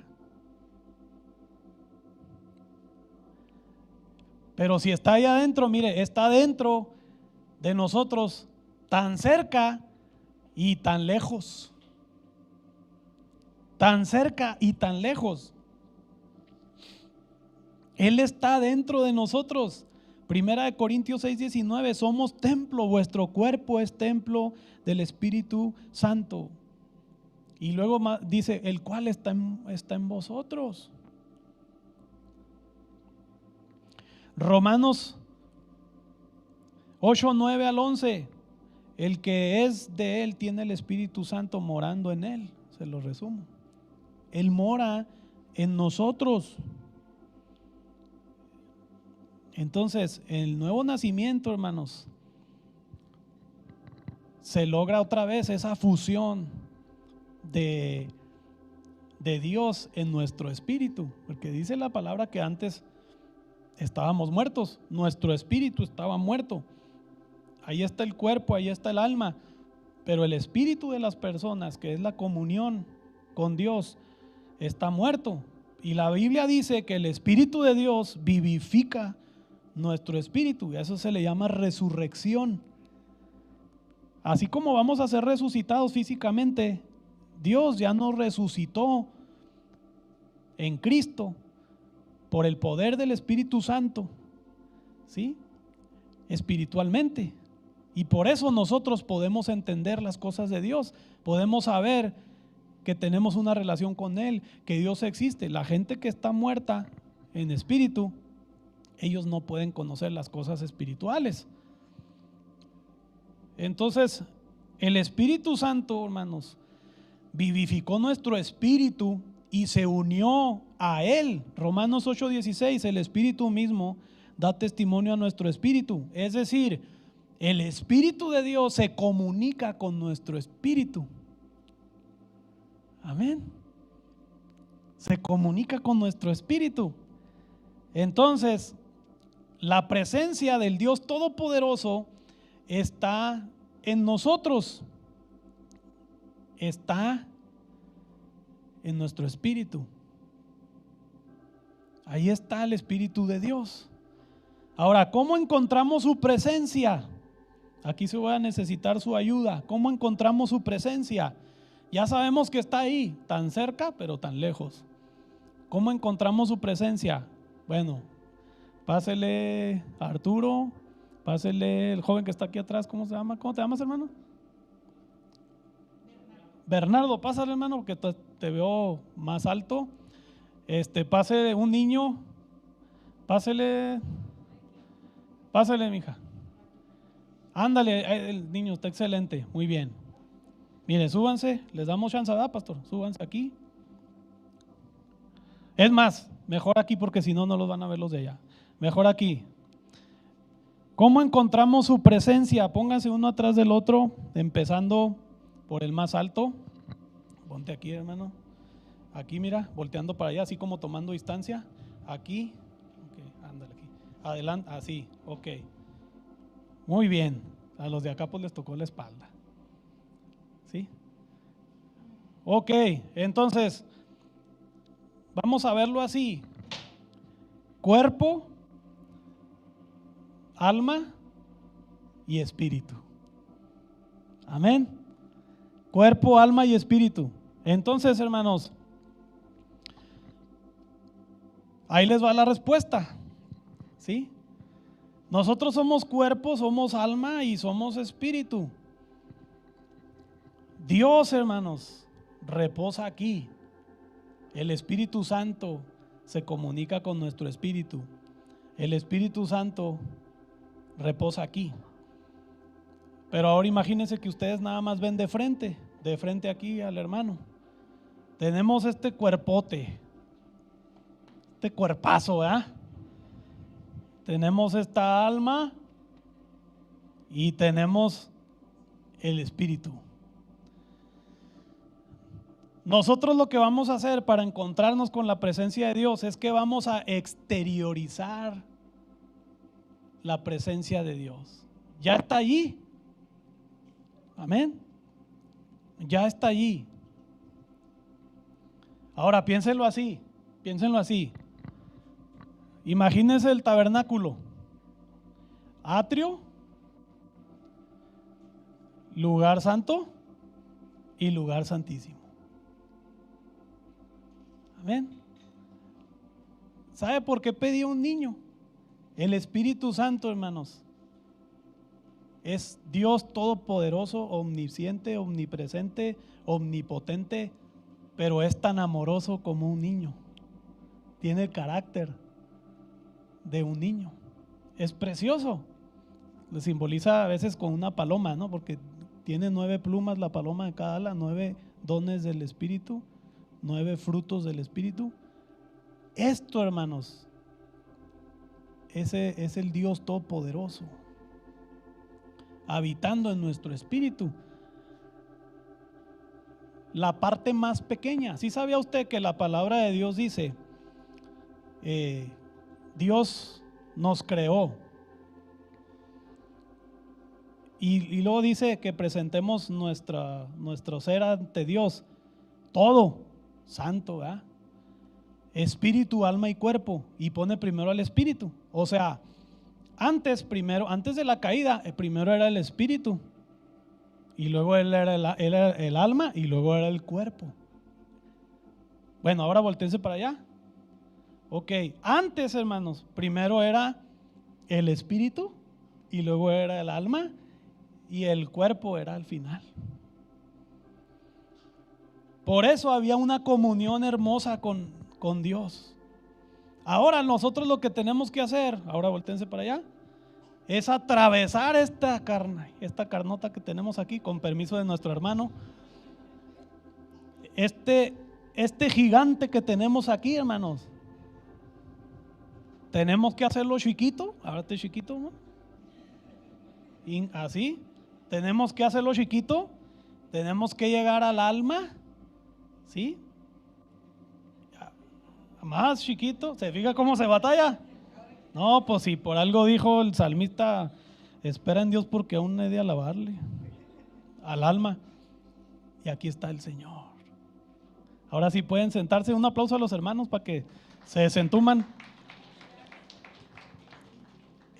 Pero si está ahí adentro, mire, está dentro de nosotros, tan cerca y tan lejos. Tan cerca y tan lejos. Él está dentro de nosotros. Primera de Corintios 6:19, somos templo, vuestro cuerpo es templo del Espíritu Santo. Y luego dice, el cual está en vosotros. Romanos 8:9 al 11, el que es de Él tiene el Espíritu Santo morando en Él. Se lo resumo. Él mora en nosotros. Entonces, el nuevo nacimiento, hermanos, se logra otra vez esa fusión de Dios en nuestro espíritu, porque dice la palabra que antes estábamos muertos, nuestro espíritu estaba muerto. Ahí está el cuerpo, ahí está el alma, pero el espíritu de las personas, que es la comunión con Dios, está muerto. Y la Biblia dice que el Espíritu de Dios vivifica nuestro espíritu, y a eso se le llama resurrección. Así como vamos a ser resucitados físicamente, Dios ya nos resucitó en Cristo por el poder del Espíritu Santo, ¿sí? Espiritualmente. Y por eso nosotros podemos entender las cosas de Dios, podemos saber que tenemos una relación con Él, que Dios existe. La gente que está muerta en espíritu, ellos no pueden conocer las cosas espirituales. Entonces, el Espíritu Santo, hermanos, vivificó nuestro espíritu y se unió a Él. Romanos 8:16, el Espíritu mismo da testimonio a nuestro espíritu. Es decir, el Espíritu de Dios se comunica con nuestro espíritu. Amén. Se comunica con nuestro espíritu. Entonces, la presencia del Dios Todopoderoso está en nosotros, está en nuestro espíritu. Ahí está el Espíritu de Dios. Ahora, ¿cómo encontramos su presencia? Aquí se va a necesitar su ayuda. ¿Cómo encontramos su presencia? Ya sabemos que está ahí, tan cerca, pero tan lejos. ¿Cómo encontramos su presencia? Bueno, pásele a Arturo, pásele el joven que está aquí atrás, ¿cómo se llama? ¿Cómo te llamas, hermano? Bernardo, pásale, hermano, porque te veo más alto. Pase un niño, pásele, mija. Ándale, el niño está excelente, muy bien. Mire, súbanse, les damos chance, ¿verdad, pastor? Súbanse aquí. Es más, mejor aquí porque si no, no los van a ver los de allá. Mejor aquí. ¿Cómo encontramos su presencia? Pónganse uno atrás del otro, empezando por el más alto. Ponte aquí, hermano. Aquí, mira, volteando para allá, así como tomando distancia. Aquí. Okay, ándale aquí. Adelante, así, ok. Muy bien. A los de acá pues les tocó la espalda. ¿Sí? Ok, entonces, vamos a verlo así. Cuerpo, alma y espíritu. Amén. Cuerpo, alma y espíritu. Entonces, hermanos, ahí les va la respuesta. ¿Sí? Nosotros somos cuerpo, somos alma y somos espíritu. Dios, hermanos, reposa aquí. El Espíritu Santo se comunica con nuestro espíritu. El Espíritu Santo reposa aquí. Pero ahora imagínense que ustedes nada más ven de frente aquí al hermano. Tenemos este cuerpote, este cuerpazo, ¿verdad? Tenemos esta alma y tenemos el espíritu. Nosotros lo que vamos a hacer para encontrarnos con la presencia de Dios es que vamos a exteriorizar la presencia de Dios. Ya está allí. Amén. Ya está allí. Ahora piénsenlo así. Imagínense el tabernáculo. Atrio, lugar santo y lugar santísimo. Amén. ¿Sabe por qué pedía un niño? El Espíritu Santo, hermanos, es Dios todopoderoso, omnisciente, omnipresente, omnipotente, pero es tan amoroso como un niño. Tiene el carácter de un niño. Es precioso. Lo simboliza a veces con una paloma, ¿no? Porque tiene 9 plumas la paloma de cada ala, 9 dones del Espíritu, 9 frutos del Espíritu. Esto, hermanos, ese es el Dios todopoderoso habitando en nuestro espíritu. La parte más pequeña. ¿Sí sabía usted que la palabra de Dios dice, Dios nos creó? Y luego dice que presentemos nuestro ser ante Dios, todo santo, ¿verdad? Espíritu, alma y cuerpo, y pone primero al espíritu. O sea, antes de la caída, primero era el espíritu, y luego él era el alma, y luego era el cuerpo. Bueno, ahora voltéense para allá. Ok, antes, hermanos, primero era el espíritu, y luego era el alma, y el cuerpo era al final. Por eso había una comunión hermosa con Dios. Ahora nosotros lo que tenemos que hacer, ahora voltéense para allá, es atravesar esta carnota que tenemos aquí, con permiso de nuestro hermano. Este gigante que tenemos aquí, hermanos, tenemos que hacerlo chiquito. Háblate chiquito, ¿no? Y así, tenemos que hacerlo chiquito. Tenemos que llegar al alma, ¿sí? Más chiquito. ¿Se fija cómo se batalla? No, pues si por algo dijo el salmista, espera en Dios porque aún he de alabarle. Al alma. Y aquí está el Señor. Ahora sí pueden sentarse. Un aplauso a los hermanos para que se desentuman.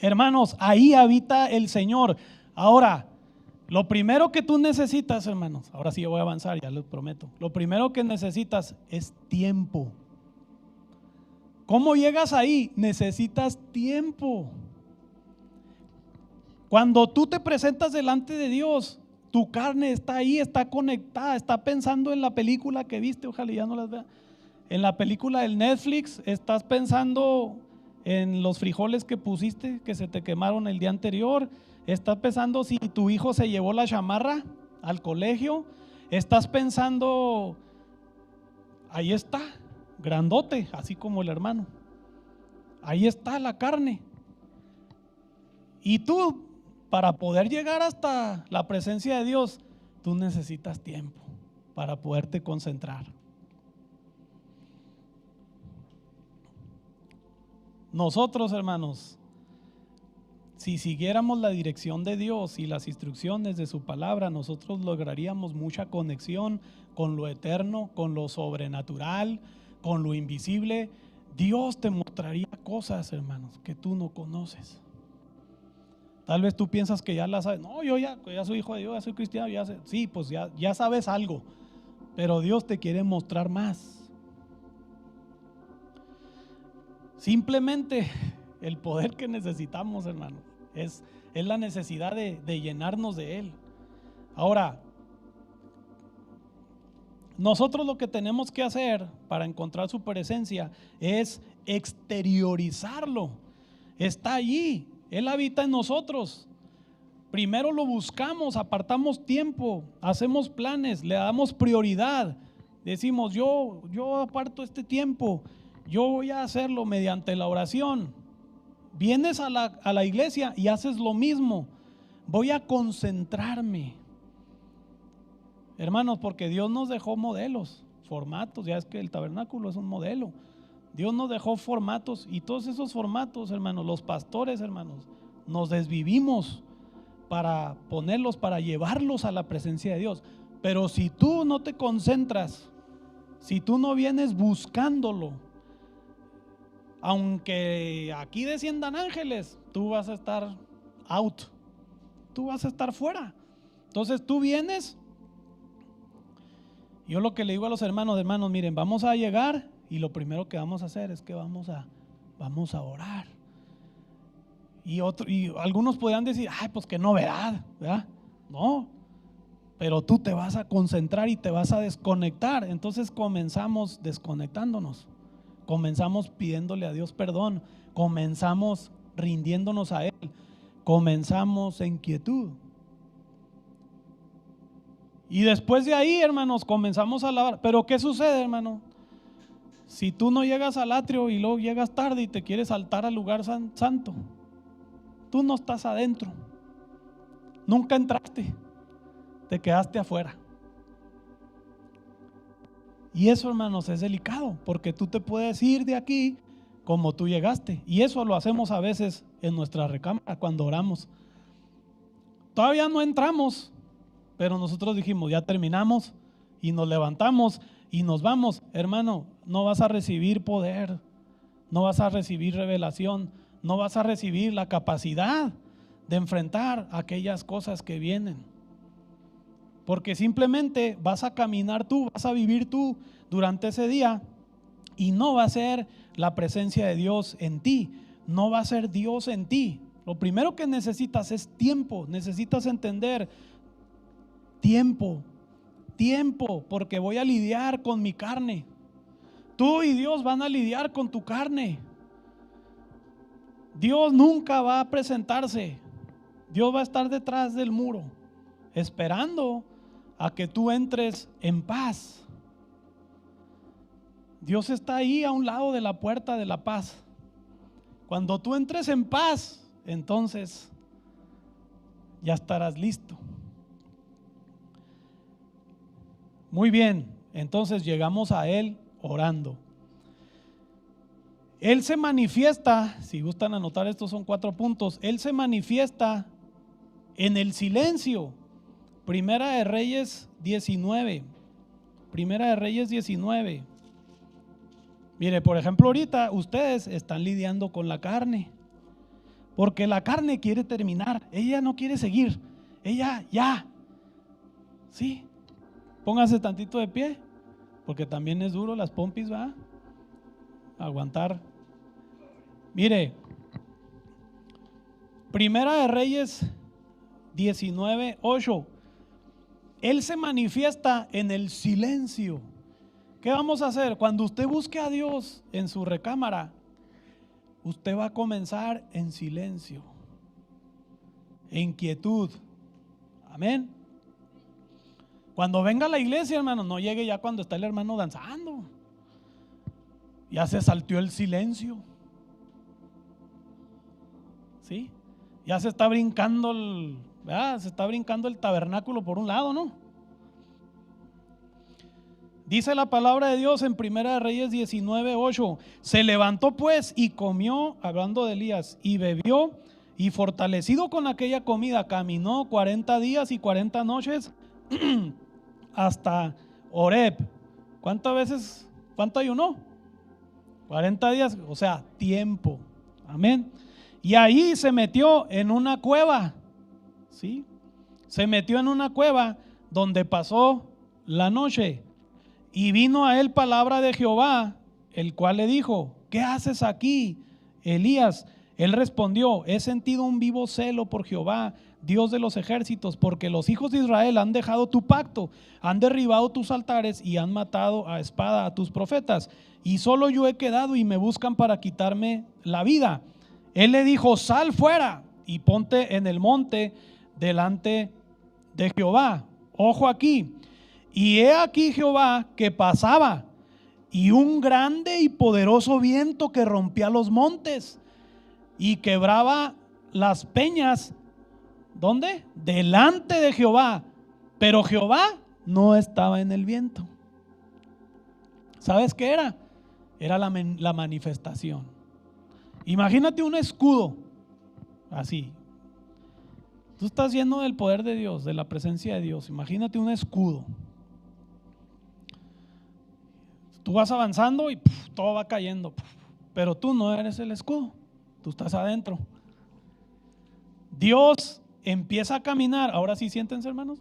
Hermanos, ahí habita el Señor. Ahora, lo primero que tú necesitas, hermanos, ahora sí yo voy a avanzar, ya les prometo. Lo primero que necesitas es tiempo. ¿Cómo llegas ahí? Necesitas tiempo. Cuando tú te presentas delante de Dios, tu carne está ahí, está conectada, está pensando en la película que viste, ojalá ya no las vea. En la película del Netflix, estás pensando en los frijoles que pusiste, que se te quemaron el día anterior. Estás pensando si tu hijo se llevó la chamarra al colegio. Estás pensando, ahí está, grandote, así como el hermano. Ahí está la carne. Y tú, para poder llegar hasta la presencia de Dios, tú necesitas tiempo para poderte concentrar. Nosotros, hermanos, si siguiéramos la dirección de Dios y las instrucciones de su palabra, nosotros lograríamos mucha conexión con lo eterno, con lo sobrenatural, con lo invisible. Dios te mostraría cosas, hermanos, que tú no conoces. Tal vez tú piensas que ya la sabes. No, yo ya soy hijo de Dios, ya soy cristiano, ya sé. Sí, pues ya sabes algo, pero Dios te quiere mostrar más. Simplemente el poder que necesitamos, hermano, es la necesidad de llenarnos de Él. Ahora, nosotros lo que tenemos que hacer para encontrar su presencia es exteriorizarlo. Está allí, Él habita en nosotros. Primero lo buscamos, apartamos tiempo, hacemos planes, le damos prioridad. Decimos, yo aparto este tiempo, yo voy a hacerlo mediante la oración. Vienes a la iglesia y haces lo mismo. Voy a concentrarme. Hermanos, porque Dios nos dejó modelos, formatos. Ya es que el tabernáculo es un modelo. Dios nos dejó formatos y todos esos formatos, hermanos, los pastores, hermanos, nos desvivimos para ponerlos, para llevarlos a la presencia de Dios. Pero si tú no te concentras, si tú no vienes buscándolo, aunque aquí desciendan ángeles, tú vas a estar out, tú vas a estar fuera. Entonces tú vienes. Yo lo que le digo a los hermanos, miren, vamos a llegar y lo primero que vamos a hacer es que vamos a orar. Y algunos podrían decir, ay, pues qué novedad, ¿verdad? No, pero tú te vas a concentrar y te vas a desconectar. Entonces comenzamos desconectándonos, comenzamos pidiéndole a Dios perdón, comenzamos rindiéndonos a Él, comenzamos en quietud. Y después de ahí, hermanos, comenzamos a alabar. Pero ¿qué sucede, hermano? Si tú no llegas al atrio y luego llegas tarde y te quieres saltar al lugar santo, tú no estás adentro, nunca entraste, te quedaste afuera. Y eso, hermanos, es delicado, porque tú te puedes ir de aquí como tú llegaste. Y eso lo hacemos a veces en nuestra recámara cuando oramos. Todavía no entramos, pero nosotros dijimos, ya terminamos, y nos levantamos y nos vamos. Hermano, no vas a recibir poder, no vas a recibir revelación, no vas a recibir la capacidad de enfrentar aquellas cosas que vienen. Porque simplemente vas a caminar tú, vas a vivir tú durante ese día y no va a ser la presencia de Dios en ti, no va a ser Dios en ti. Lo primero que necesitas es tiempo, necesitas entender tiempo, porque voy a lidiar con mi carne. Tú y Dios van a lidiar con tu carne. Dios nunca va a presentarse. Dios va a estar detrás del muro, esperando a que tú entres en paz. Dios está ahí a un lado de la puerta de la paz. Cuando tú entres en paz, entonces ya estarás listo. Muy bien, entonces llegamos a Él orando. Él se manifiesta, si gustan anotar, estos son 4 puntos. Él se manifiesta en el silencio. Primera de Reyes 19. Primera de Reyes 19. Mire, por ejemplo, ahorita ustedes están lidiando con la carne, porque la carne quiere terminar, ella no quiere seguir, ella ya. Sí, póngase tantito de pie, porque también es duro las pompis, ¿va? Aguantar Mire, Primera de Reyes 19:8. Él se manifiesta en el silencio. ¿Qué vamos a hacer? Cuando usted busque a Dios en su recámara, usted va a comenzar en silencio, en quietud. Amén. Cuando venga a la iglesia, hermano, no llegue ya cuando está el hermano danzando. Ya se salteó el silencio. ¿Sí? Ya se está brincando se está brincando el tabernáculo por un lado, ¿no? Dice la palabra de Dios en Primera de Reyes 19:8. Se levantó pues y comió, hablando de Elías, y bebió, y fortalecido con aquella comida, caminó 40 días y 40 noches hasta Horeb. ¿Cuánto ayunó? 40 días, o sea, tiempo. Amén. Y ahí se metió en una cueva. ¿Sí? Se metió en una cueva donde pasó la noche. Y vino a él palabra de Jehová, el cual le dijo: ¿qué haces aquí, Elías? Él respondió: he sentido un vivo celo por Jehová, Dios de los ejércitos, porque los hijos de Israel han dejado tu pacto, han derribado tus altares y han matado a espada a tus profetas, y solo yo he quedado y me buscan para quitarme la vida. Él le dijo: sal fuera y ponte en el monte delante de Jehová. Ojo aquí. Y he aquí Jehová que pasaba, y un grande y poderoso viento que rompía los montes y quebraba las peñas. ¿Dónde? Delante de Jehová. Pero Jehová no estaba en el viento. ¿Sabes qué era? Era la manifestación. Imagínate un escudo así. Tú estás lleno del poder de Dios, de la presencia de Dios. Imagínate un escudo. Tú vas avanzando y todo va cayendo, pero tú no eres el escudo, tú estás adentro. Dios empieza a caminar. Ahora sí, siéntense, hermanos.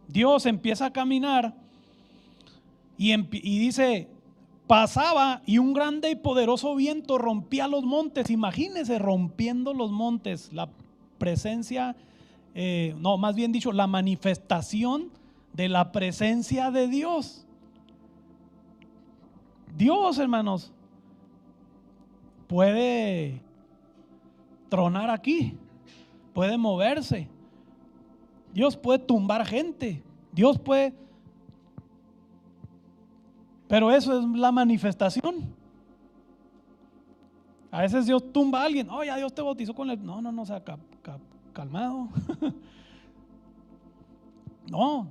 Dios empieza a caminar y dice: pasaba y un grande y poderoso viento rompía los montes. Imagínense rompiendo los montes, la presencia, más bien dicho, la manifestación de la presencia de Dios. Dios, hermanos, puede tronar aquí, puede moverse. Dios puede tumbar gente. Dios puede. Pero eso es la manifestación. A veces Dios tumba a alguien. Ya Dios te bautizó con el. No, o sea, calmado. No.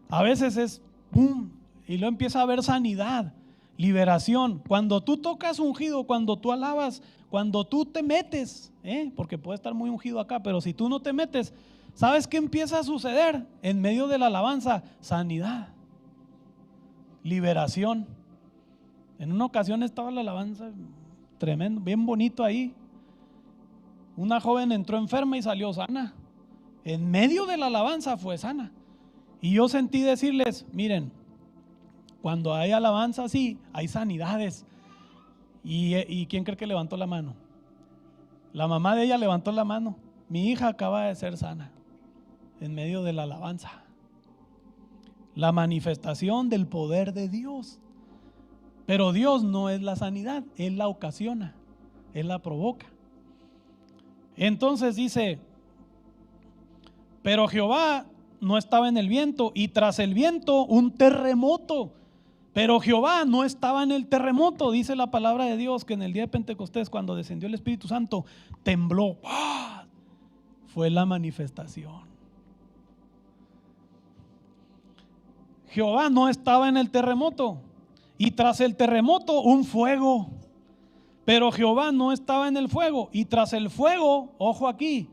A veces es ¡pum! Y luego empieza a haber sanidad, liberación. Cuando tú tocas ungido, cuando tú alabas, cuando tú te metes, porque puede estar muy ungido acá, pero si tú no te metes, ¿sabes qué empieza a suceder? En medio de la alabanza, sanidad, liberación. En una ocasión estaba la alabanza tremendo, bien bonito ahí. Una joven entró enferma y salió sana. En medio de la alabanza fue sana. Y yo sentí decirles: miren, cuando hay alabanza así, hay sanidades. ¿Y quién cree que levantó la mano? La mamá de ella levantó la mano. Mi hija acaba de ser sana en medio de la alabanza. La manifestación del poder de Dios. Pero Dios no es la sanidad, Él la ocasiona, Él la provoca. Entonces dice: pero Jehová no estaba en el viento, y tras el viento un terremoto. Pero Jehová no estaba en el terremoto. Dice la palabra de Dios que en el día de Pentecostés, cuando descendió el Espíritu Santo, tembló. ¡Ah! Fue la manifestación. Jehová no estaba en el terremoto, y tras el terremoto un fuego. Pero Jehová no estaba en el fuego, y tras el fuego, ojo aquí,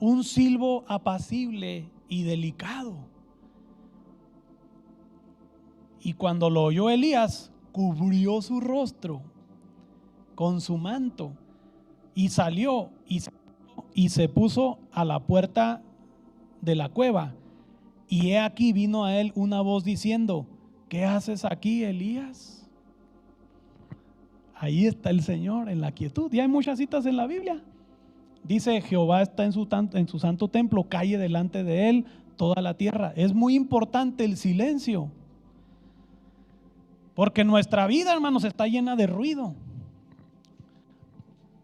un silbo apacible y delicado. Y cuando lo oyó Elías, cubrió su rostro con su manto y salió y se puso a la puerta de la cueva. Y he aquí vino a él una voz diciendo: ¿qué haces aquí, Elías? Ahí está el Señor en la quietud. Y hay muchas citas en la Biblia. Dice: Jehová está en su santo templo, calle delante de él toda la tierra. Es muy importante el silencio, porque nuestra vida, hermanos, está llena de ruido.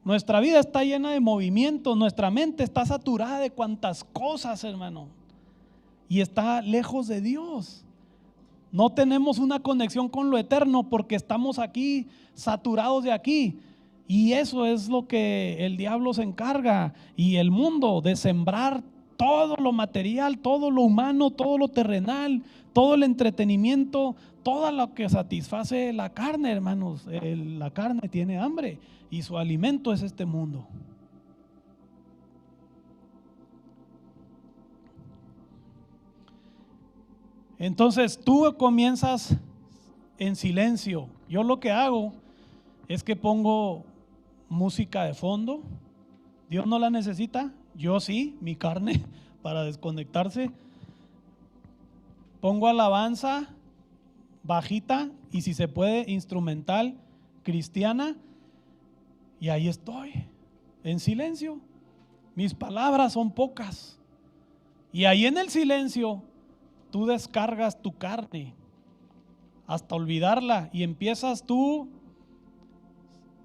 Nuestra vida está llena de movimiento. Nuestra mente está saturada de cuantas cosas, hermano, y está lejos de Dios. No tenemos una conexión con lo eterno porque estamos aquí, saturados de aquí. Y eso es lo que el diablo se encarga, y el mundo, de sembrar todo lo material, todo lo humano, todo lo terrenal, todo el entretenimiento, todo lo que satisface la carne, hermanos. La carne tiene hambre y su alimento es este mundo. Entonces tú comienzas en silencio. Yo lo que hago es que pongo música de fondo. Dios no la necesita, yo sí, mi carne, para desconectarse. Pongo alabanza bajita y, si se puede, instrumental cristiana, y ahí estoy en silencio. Mis palabras son pocas, y ahí en el silencio tú descargas tu carne hasta olvidarla, y empiezas tú: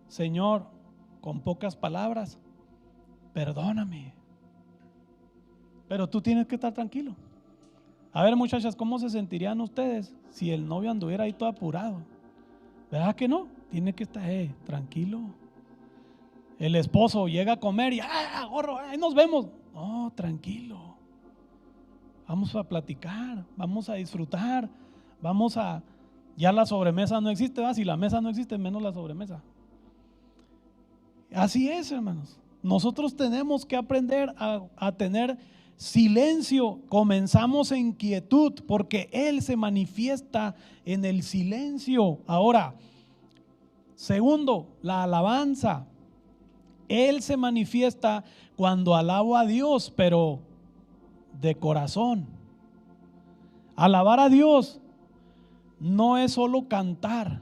Señor, con pocas palabras, perdóname. Pero tú tienes que estar tranquilo. A ver, muchachas, ¿cómo se sentirían ustedes si el novio anduviera ahí todo apurado? ¿Verdad que no? Tiene que estar tranquilo. El esposo llega a comer y gorro, ahí nos vemos. No, tranquilo. Vamos a platicar, vamos a disfrutar, ya la sobremesa no existe, ¿verdad? Si la mesa no existe, menos la sobremesa. Así es, hermanos. Nosotros tenemos que aprender a tener silencio. Comenzamos en quietud porque Él se manifiesta en el silencio. Ahora, segundo, la alabanza. Él se manifiesta cuando alabo a Dios, pero de corazón. Alabar a Dios no es solo cantar.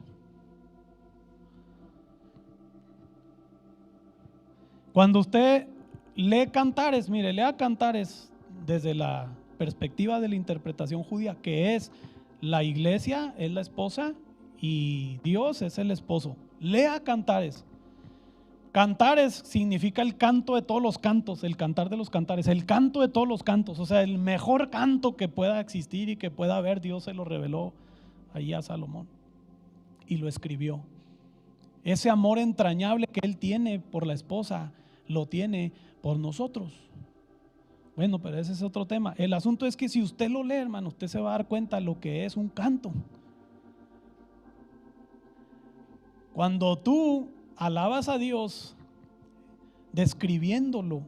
Cuando usted lee Cantares, mire, lea Cantares desde la perspectiva de la interpretación judía, que es: la iglesia es la esposa y Dios es el esposo. Lea Cantares. Cantares significa el canto de todos los cantos, el cantar de los cantares, el canto de todos los cantos. O sea, el mejor canto que pueda existir y que pueda haber, Dios se lo reveló ahí a Salomón y lo escribió. Ese amor entrañable que él tiene por la esposa, lo tiene por nosotros. Bueno, pero ese es otro tema. El asunto es que si usted lo lee, hermano, usted se va a dar cuenta lo que es un canto. Cuando tú alabas a Dios describiéndolo,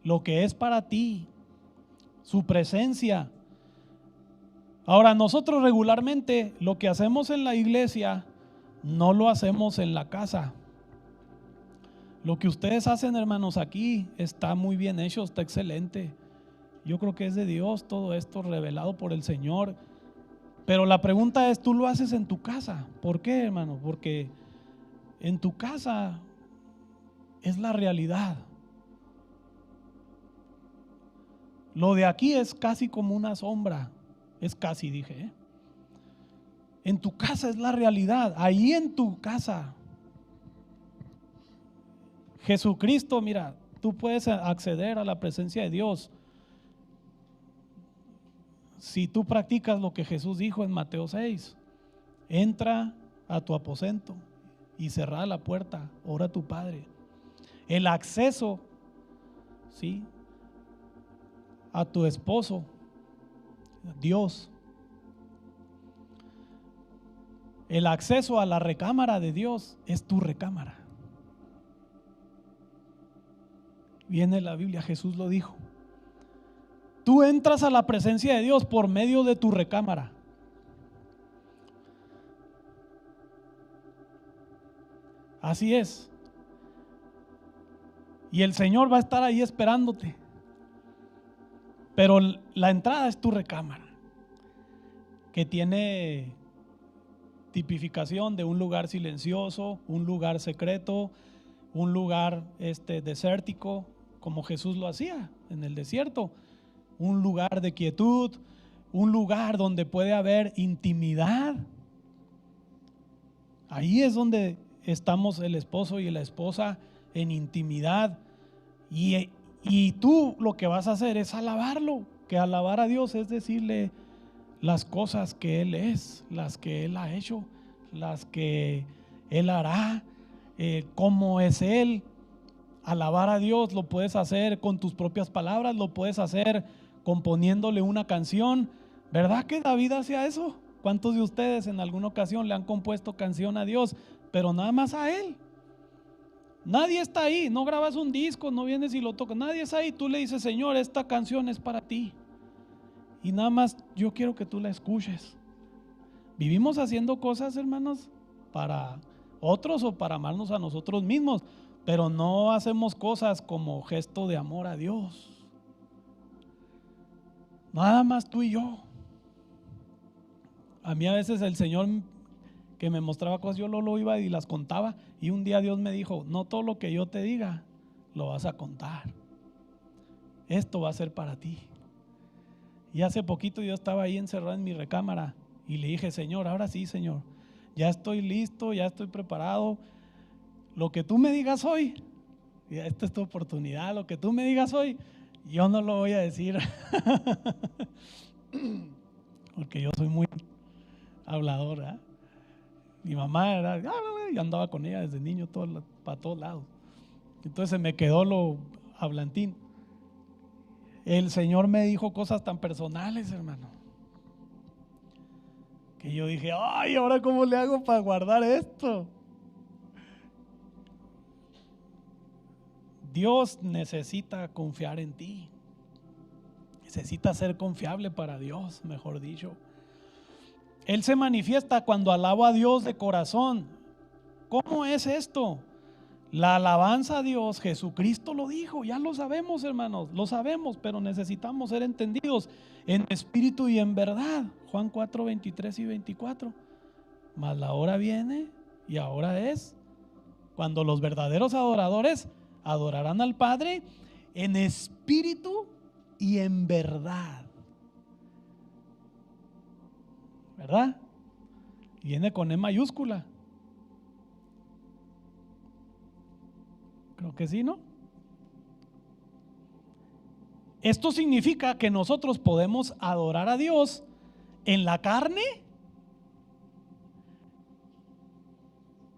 lo que es para ti, su presencia. Ahora, nosotros regularmente lo que hacemos en la iglesia no lo hacemos en la casa. Lo que ustedes hacen, hermanos, aquí está muy bien hecho, está excelente. Yo creo que es de Dios todo esto, revelado por el Señor. Pero la pregunta es: ¿tú lo haces en tu casa? ¿Por qué, hermano? Porque en tu casa es la realidad. Lo de aquí es casi como una sombra. Es casi, dije. En tu casa es la realidad. Ahí en tu casa, Jesucristo, mira, tú puedes acceder a la presencia de Dios si tú practicas lo que Jesús dijo en Mateo 6. Entra a tu aposento y cerrá la puerta, ora a tu Padre. El acceso, ¿sí?, a tu esposo, Dios. El acceso a la recámara de Dios es tu recámara. Viene la Biblia, Jesús lo dijo. Tú entras a la presencia de Dios por medio de tu recámara. Así es. Y el Señor va a estar ahí esperándote. Pero la entrada es tu recámara, que tiene tipificación de un lugar silencioso, un lugar secreto, un lugar desértico, como Jesús lo hacía en el desierto, un lugar de quietud, un lugar donde puede haber intimidad. Ahí es donde estamos el esposo y la esposa en intimidad, y tú lo que vas a hacer es alabarlo, que alabar a Dios es decirle las cosas que Él es, las que Él ha hecho, las que Él hará, cómo es Él. Alabar a Dios lo puedes hacer con tus propias palabras, lo puedes hacer componiéndole una canción. ¿Verdad que David hacía eso? ¿Cuántos de ustedes en alguna ocasión le han compuesto canción a Dios, pero nada más a Él? Nadie está ahí, no grabas un disco, no vienes y lo tocas, nadie está ahí. Tú le dices: Señor, esta canción es para ti, y nada más yo quiero que tú la escuches. Vivimos haciendo cosas, hermanos, para otros o para amarnos a nosotros mismos, pero no hacemos cosas como gesto de amor a Dios. Nada más tú y yo. A mí a veces el Señor que me mostraba cosas, yo lo iba y las contaba, y un día Dios me dijo: no todo lo que yo te diga lo vas a contar, esto va a ser para ti. Y hace poquito yo estaba ahí encerrado en mi recámara y le dije: Señor, ahora sí, Señor, ya estoy listo, ya estoy preparado. Lo que tú me digas hoy, esta es tu oportunidad, lo que tú me digas hoy, yo no lo voy a decir porque yo soy muy hablador, ¿eh? Mi mamá era, yo andaba con ella desde niño para todos lados, entonces se me quedó lo hablantín. El Señor me dijo cosas tan personales, hermano, que yo dije: ay, ¿ahora cómo le hago para guardar esto? Dios necesita confiar en ti, necesita ser confiable para Dios, mejor dicho. Él se manifiesta cuando alabo a Dios de corazón. ¿Cómo es esto? La alabanza a Dios, Jesucristo lo dijo, ya lo sabemos, hermanos, lo sabemos, pero necesitamos ser entendidos en espíritu y en verdad. Juan 4, 23 y 24. Mas la hora viene, y ahora es, cuando los verdaderos adoradores adorarán al Padre en espíritu y en verdad. ¿Verdad? Viene con E mayúscula. Creo que sí, ¿no? Esto significa que nosotros podemos adorar a Dios en la carne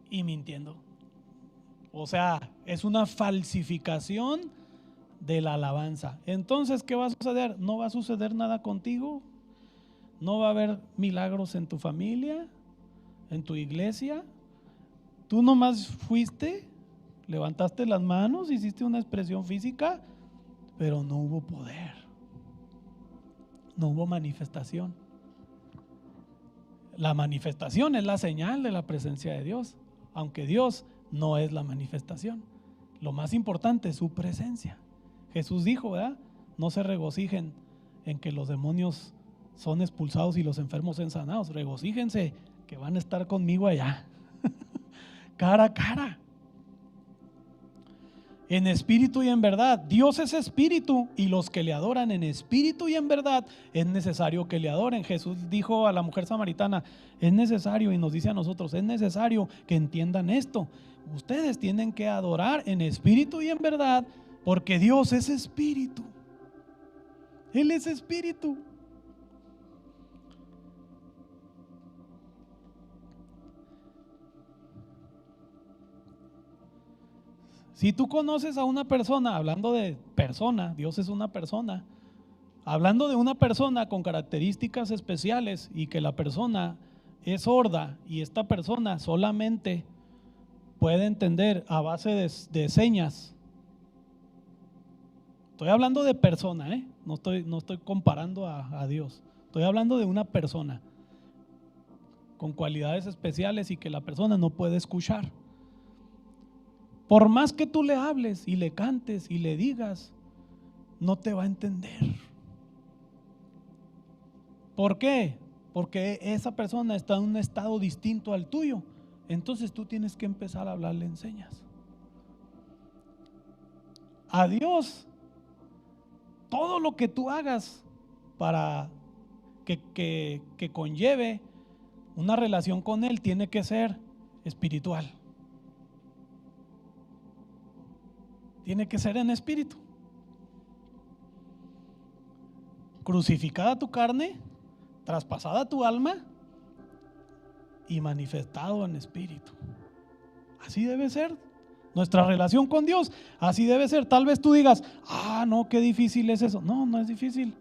y mintiendo. O sea, es una falsificación de la alabanza. Entonces, ¿qué va a suceder? No va a suceder nada contigo. No va a haber milagros en tu familia, en tu iglesia. Tú nomás fuiste, levantaste las manos, hiciste una expresión física, pero no hubo poder, no hubo manifestación. La manifestación es la señal de la presencia de Dios, aunque Dios no es la manifestación. Lo más importante es su presencia. Jesús dijo, ¿verdad? No se regocijen en que los demonios son expulsados y los enfermos son sanados. Regocíjense que van a estar conmigo allá, cara a cara, en espíritu y en verdad. Dios es espíritu, y los que le adoran en espíritu y en verdad es necesario que le adoren. Jesús dijo a la mujer samaritana: es necesario, y nos dice a nosotros, es necesario que entiendan esto. Ustedes tienen que adorar en espíritu y en verdad, porque Dios es espíritu. Él es espíritu. Si tú conoces a una persona, hablando de persona, Dios es una persona, hablando de una persona con características especiales, y que la persona es sorda, y esta persona solamente puede entender a base de señas. Estoy hablando de persona, no estoy comparando a Dios. Estoy hablando de una persona con cualidades especiales y que la persona no puede escuchar. Por más que tú le hables y le cantes y le digas, no te va a entender. ¿Por qué? porque esa persona está en un estado distinto al tuyo. Entonces tú tienes que empezar a hablarle en señas. A Dios, todo lo que tú hagas para que conlleve una relación con Él tiene que ser espiritual. Tiene que ser en espíritu. Crucificada tu carne, traspasada tu alma y manifestado en espíritu. Así debe ser nuestra relación con Dios. Así debe ser. Tal vez tú digas, no, qué difícil es eso. No, no es difícil.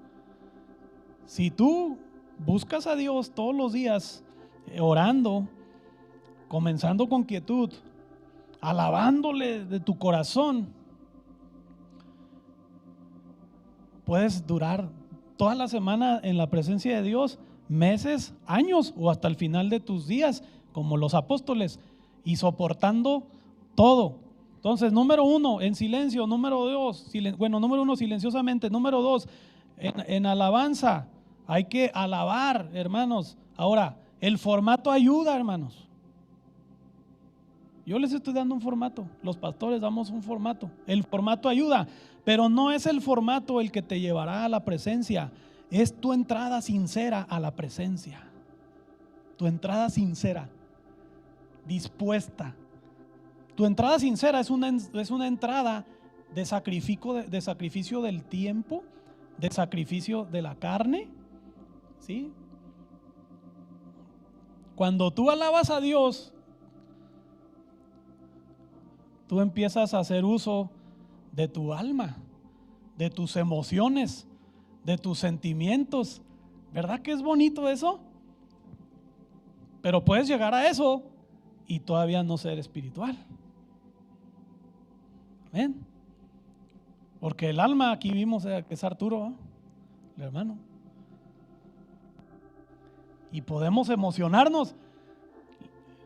Si tú buscas a Dios todos los días, orando, comenzando con quietud, alabándole de tu corazón, puedes durar toda la semana en la presencia de Dios, meses, años o hasta el final de tus días, como los apóstoles, y soportando todo. Entonces, número uno, en silencio. Número dos, número uno, silenciosamente. Número dos, en alabanza. Hay que alabar, hermanos. Ahora, el formato ayuda, hermanos. Yo les estoy dando un formato. Los pastores damos un formato. El formato ayuda, pero no es el formato el que te llevará a la presencia. Es tu entrada sincera a la presencia. Tu entrada sincera, dispuesta. Tu entrada sincera es una entrada de sacrificio del tiempo, de sacrificio de la carne, ¿sí? Cuando tú alabas a Dios, tú empiezas a hacer uso de tu alma, de tus emociones, de tus sentimientos. ¿Verdad que es bonito eso? Pero puedes llegar a eso y todavía no ser espiritual. Amén. Porque el alma, aquí vimos que es Arturo, el hermano. Y podemos emocionarnos.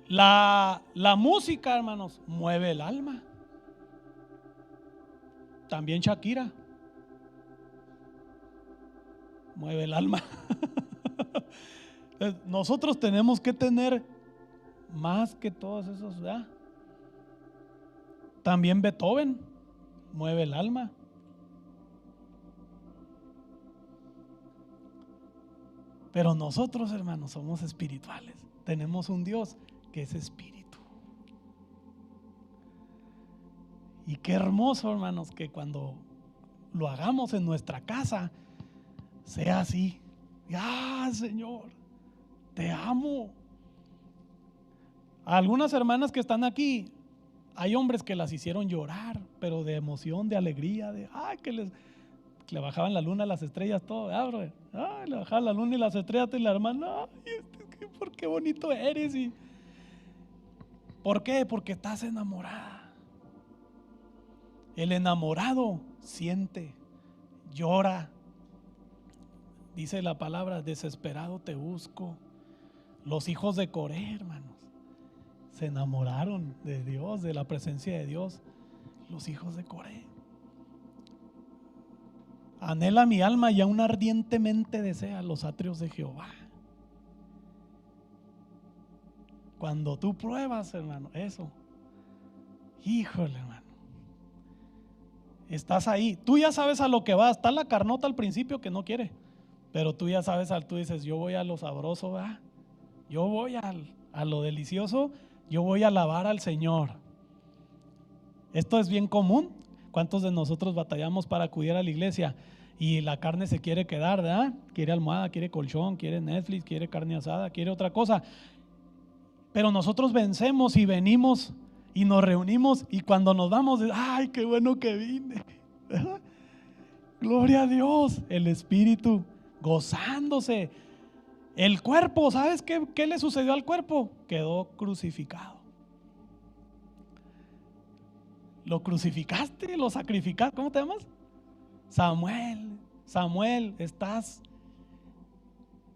La música, hermanos, mueve el alma. También Shakira mueve el alma. Nosotros tenemos que tener más que todos esos, ¿verdad? También Beethoven mueve el alma. Pero nosotros, hermanos, somos espirituales. Tenemos un Dios que es espíritu. Y qué hermoso, hermanos, que cuando lo hagamos en nuestra casa sea así. Señor, te amo. A algunas hermanas que están aquí, hay hombres que las hicieron llorar, pero de emoción, de alegría, que le bajaban la luna, las estrellas, todo, le bajaban la luna y las estrellas, y la hermana, ¿por qué bonito eres? ¿Por qué? Porque estás enamorada. El enamorado siente, llora. Dice la palabra, desesperado te busco. Los hijos de Coré, hermanos, se enamoraron de Dios, de la presencia de Dios. Los hijos de Coré. Anhela mi alma y aún ardientemente desea los atrios de Jehová. Cuando tú pruebas, hermano, eso, híjole, hermano, estás ahí. Tú ya sabes a lo que vas. Está la carnota al principio que no quiere, pero tú ya sabes, tú dices, yo voy a lo sabroso, ¿verdad? Yo voy a lo delicioso. Yo voy a alabar al Señor. Esto es bien común. ¿Cuántos de nosotros batallamos para acudir a la iglesia y la carne se quiere quedar, ¿verdad? Quiere almohada, quiere colchón, quiere Netflix, quiere carne asada, quiere otra cosa. Pero nosotros vencemos y venimos y nos reunimos, y cuando nos vamos, ¡ay, qué bueno que vine! ¿Verdad? Gloria a Dios, el espíritu gozándose. El cuerpo, ¿sabes qué le sucedió al cuerpo? Quedó crucificado. Lo crucificaste, lo sacrificaste. ¿Cómo te llamas? Samuel, estás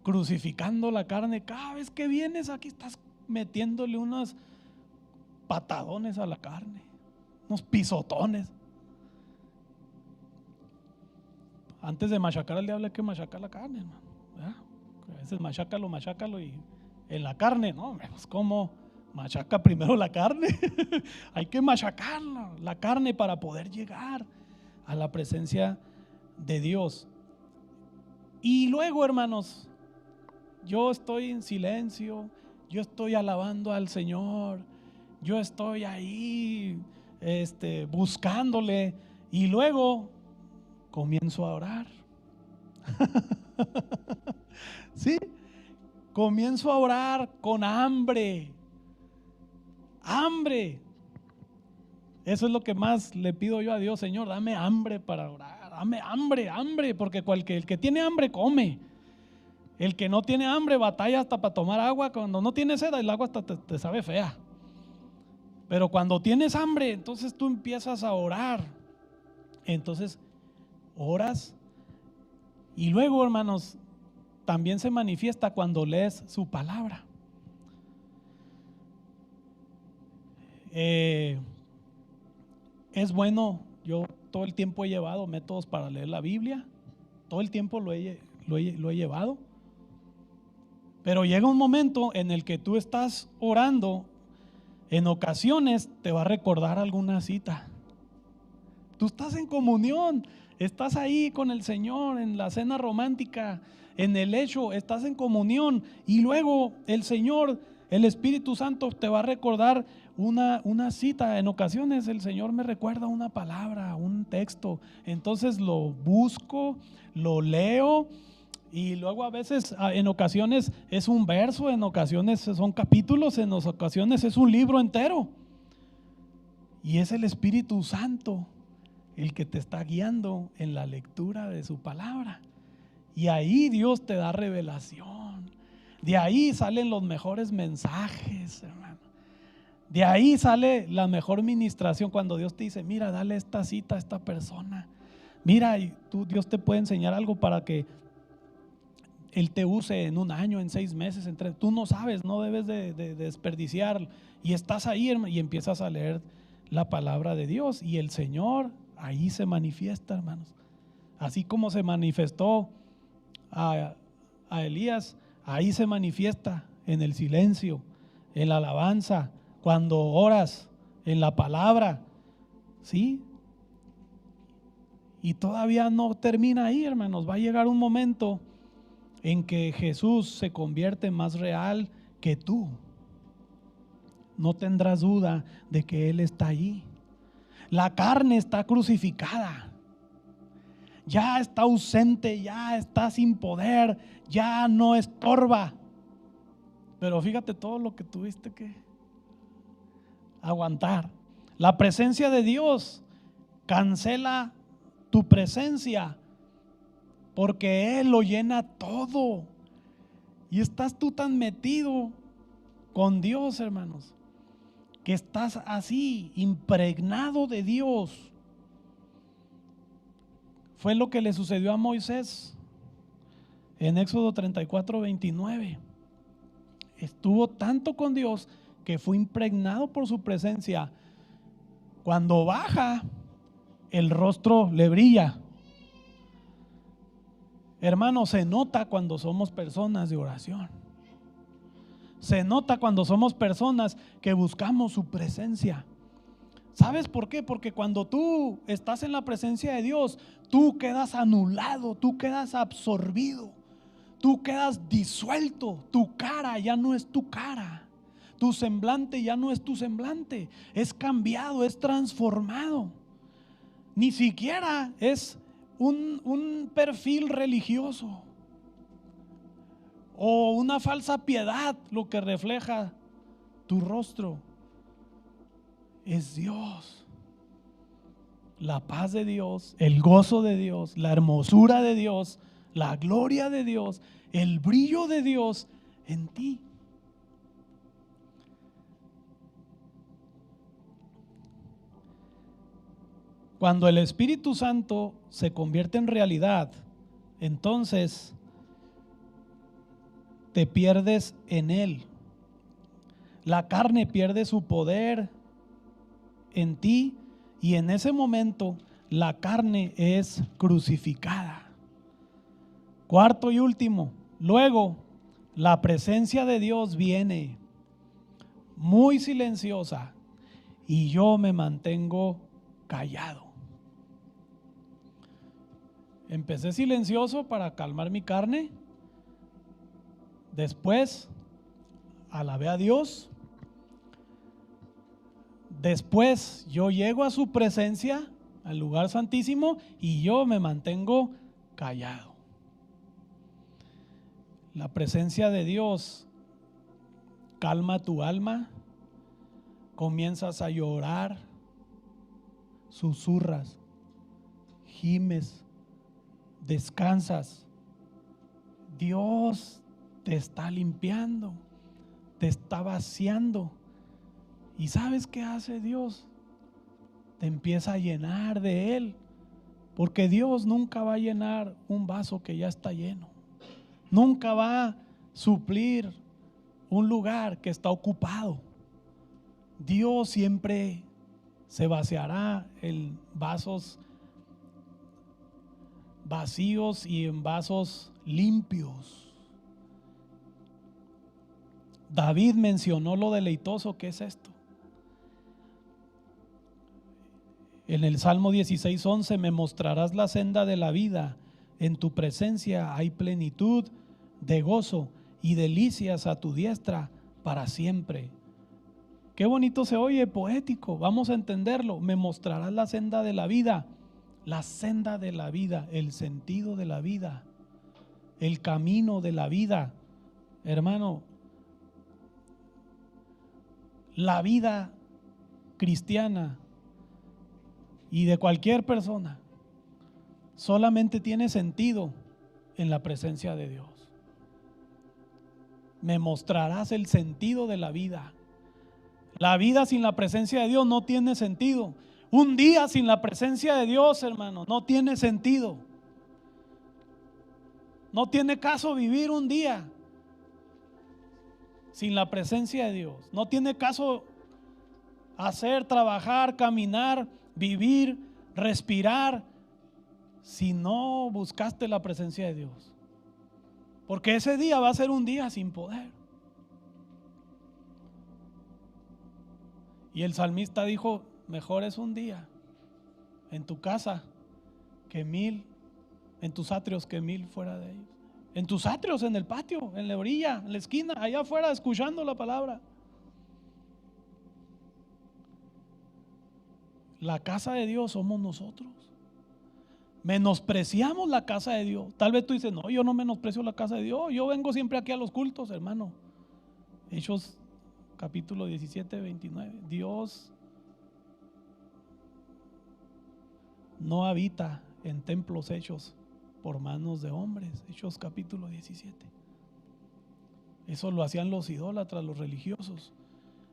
crucificando la carne. Cada vez que vienes aquí estás metiéndole unos patadones a la carne, unos pisotones. Antes de machacar al diablo hay que machacar la carne, hermano, ¿verdad? A veces machácalo y en la carne, no, pues ¿cómo? Machaca primero la carne. Hay que machacarla, la carne, para poder llegar a la presencia de Dios. Y luego, hermanos, yo estoy en silencio, yo estoy alabando al Señor, yo estoy ahí buscándole, y luego comienzo a orar. Sí, comienzo a orar con hambre. Eso es lo que más le pido yo a Dios: Señor, dame hambre para orar, dame hambre, porque el que tiene hambre come. El que no tiene hambre batalla hasta para tomar agua. Cuando no tienes sed, el agua hasta te sabe fea. Pero cuando tienes hambre, entonces tú empiezas a orar. Entonces oras, y luego, hermanos, también se manifiesta cuando lees su palabra. Es bueno, yo todo el tiempo he llevado métodos para leer la Biblia, todo el tiempo lo he llevado, pero llega un momento en el que tú estás orando, en ocasiones te va a recordar alguna cita. Tú estás en comunión, estás ahí con el Señor en la cena romántica, en el hecho, estás en comunión, y luego el Señor, el Espíritu Santo, te va a recordar una cita. En ocasiones el Señor me recuerda una palabra, un texto, entonces lo busco, lo leo, y luego a veces, en ocasiones es un verso, en ocasiones son capítulos, en ocasiones es un libro entero, y es el Espíritu Santo el que te está guiando en la lectura de su palabra. Y ahí Dios te da revelación. De ahí salen los mejores mensajes, hermano. De ahí sale la mejor ministración, cuando Dios te dice: mira, dale esta cita a esta persona. Mira, y Dios te puede enseñar algo para que Él te use en un año, en 6 meses, tú no sabes, no debes de desperdiciar. Y estás ahí, hermano, y empiezas a leer la palabra de Dios, y el Señor ahí se manifiesta, hermanos. Así como se manifestó a Elías, ahí se manifiesta en el silencio, en la alabanza, cuando oras, en la palabra, ¿sí? Y todavía no termina ahí, hermanos. Va a llegar un momento en que Jesús se convierte más real que tú. No tendrás duda de que Él está allí. La carne está crucificada, ya está ausente, ya está sin poder, ya no estorba. Pero fíjate todo lo que tuviste que aguantar. La presencia de Dios cancela tu presencia, porque Él lo llena todo. Y estás tú tan metido con Dios, hermanos, que estás así, impregnado de Dios. Fue lo que le sucedió a Moisés en Éxodo 34:29. Estuvo tanto con Dios que fue impregnado por su presencia. Cuando baja, el rostro le brilla. Hermano, se nota cuando somos personas de oración. Se nota cuando somos personas que buscamos su presencia. ¿Sabes por qué? Porque cuando tú estás en la presencia de Dios, tú quedas anulado, tú quedas absorbido, tú quedas disuelto. Tu cara ya no es tu cara, tu semblante ya no es tu semblante, es cambiado, es transformado. Ni siquiera es un perfil religioso o una falsa piedad lo que refleja tu rostro. Es Dios, la paz de Dios, el gozo de Dios, la hermosura de Dios, la gloria de Dios, el brillo de Dios en ti. Cuando el Espíritu Santo se convierte en realidad, entonces te pierdes en Él. La carne pierde su poder en ti, y en ese momento la carne es crucificada. Cuarto y último, Luego, la presencia de Dios viene muy silenciosa y yo me mantengo callado. Empecé silencioso para calmar mi carne. Después alabé a Dios. Después yo llego a su presencia, al lugar santísimo, y yo me mantengo callado. La presencia de Dios calma tu alma, comienzas a llorar, susurras, gimes, descansas. Dios te está limpiando, te está vaciando. ¿Y sabes qué hace Dios? Te empieza a llenar de Él, porque Dios nunca va a llenar un vaso que ya está lleno. Nunca va a suplir un lugar que está ocupado. Dios siempre se vaciará en vasos vacíos y en vasos limpios. David mencionó lo deleitoso que es esto. En el Salmo 16:11, me mostrarás la senda de la vida. En tu presencia hay plenitud de gozo y delicias a tu diestra para siempre. Qué bonito se oye, poético. Vamos a entenderlo. Me mostrarás la senda de la vida. La senda de la vida, el sentido de la vida, el camino de la vida. Hermano, la vida cristiana y de cualquier persona solamente tiene sentido en la presencia de Dios. Me mostrarás el sentido de la vida. La vida sin la presencia de Dios no tiene sentido. Un día sin la presencia de Dios, hermano, no tiene sentido. No tiene caso vivir un día sin la presencia de Dios. No tiene caso hacer, trabajar, caminar, vivir, respirar, si no buscaste la presencia de Dios. Porque ese día va a ser un día sin poder. Y el salmista dijo, mejor es un día en tu casa que 1000, en tus atrios que 1000 fuera de ellos. En tus atrios, en el patio, en la orilla, en la esquina, allá afuera, escuchando la palabra. La casa de Dios somos nosotros. Menospreciamos la casa de Dios. Tal vez tú dices, no, yo no menosprecio la casa de Dios. Yo vengo siempre aquí a los cultos, hermano. Hechos capítulo 17, 29. Dios no habita en templos hechos por manos de hombres. Hechos capítulo 17. Eso lo hacían los idólatras, los religiosos.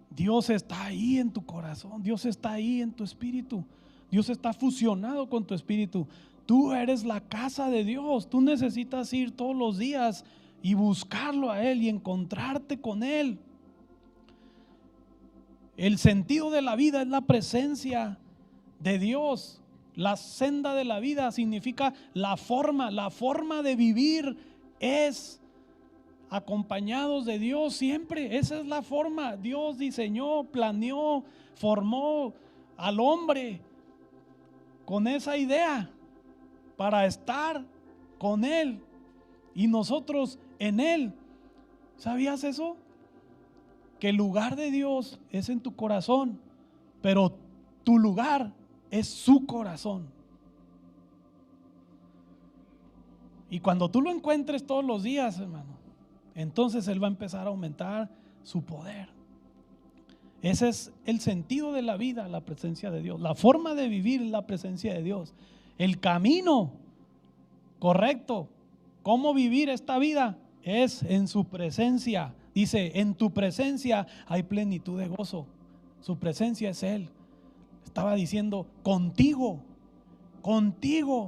Dios está ahí en tu corazón. Dios está ahí en tu espíritu. Dios está fusionado con tu espíritu. Tú eres la casa de Dios. Tú necesitas ir todos los días y buscarlo a Él y encontrarte con Él. El sentido de la vida es la presencia de Dios. La senda de la vida significa la forma de vivir es acompañados de Dios siempre. Esa es la forma. Dios diseñó, planeó, formó al hombre con esa idea para estar con Él y nosotros en Él. ¿Sabías eso? Que el lugar de Dios es en tu corazón, pero tu lugar es su corazón. Y cuando tú lo encuentres todos los días, hermano, entonces Él va a empezar a aumentar su poder. Ese es el sentido de la vida, la presencia de Dios. La forma de vivir es la presencia de Dios. El camino correcto, cómo vivir esta vida, es en su presencia. Dice, en tu presencia hay plenitud de gozo. Su presencia es Él. Estaba diciendo, contigo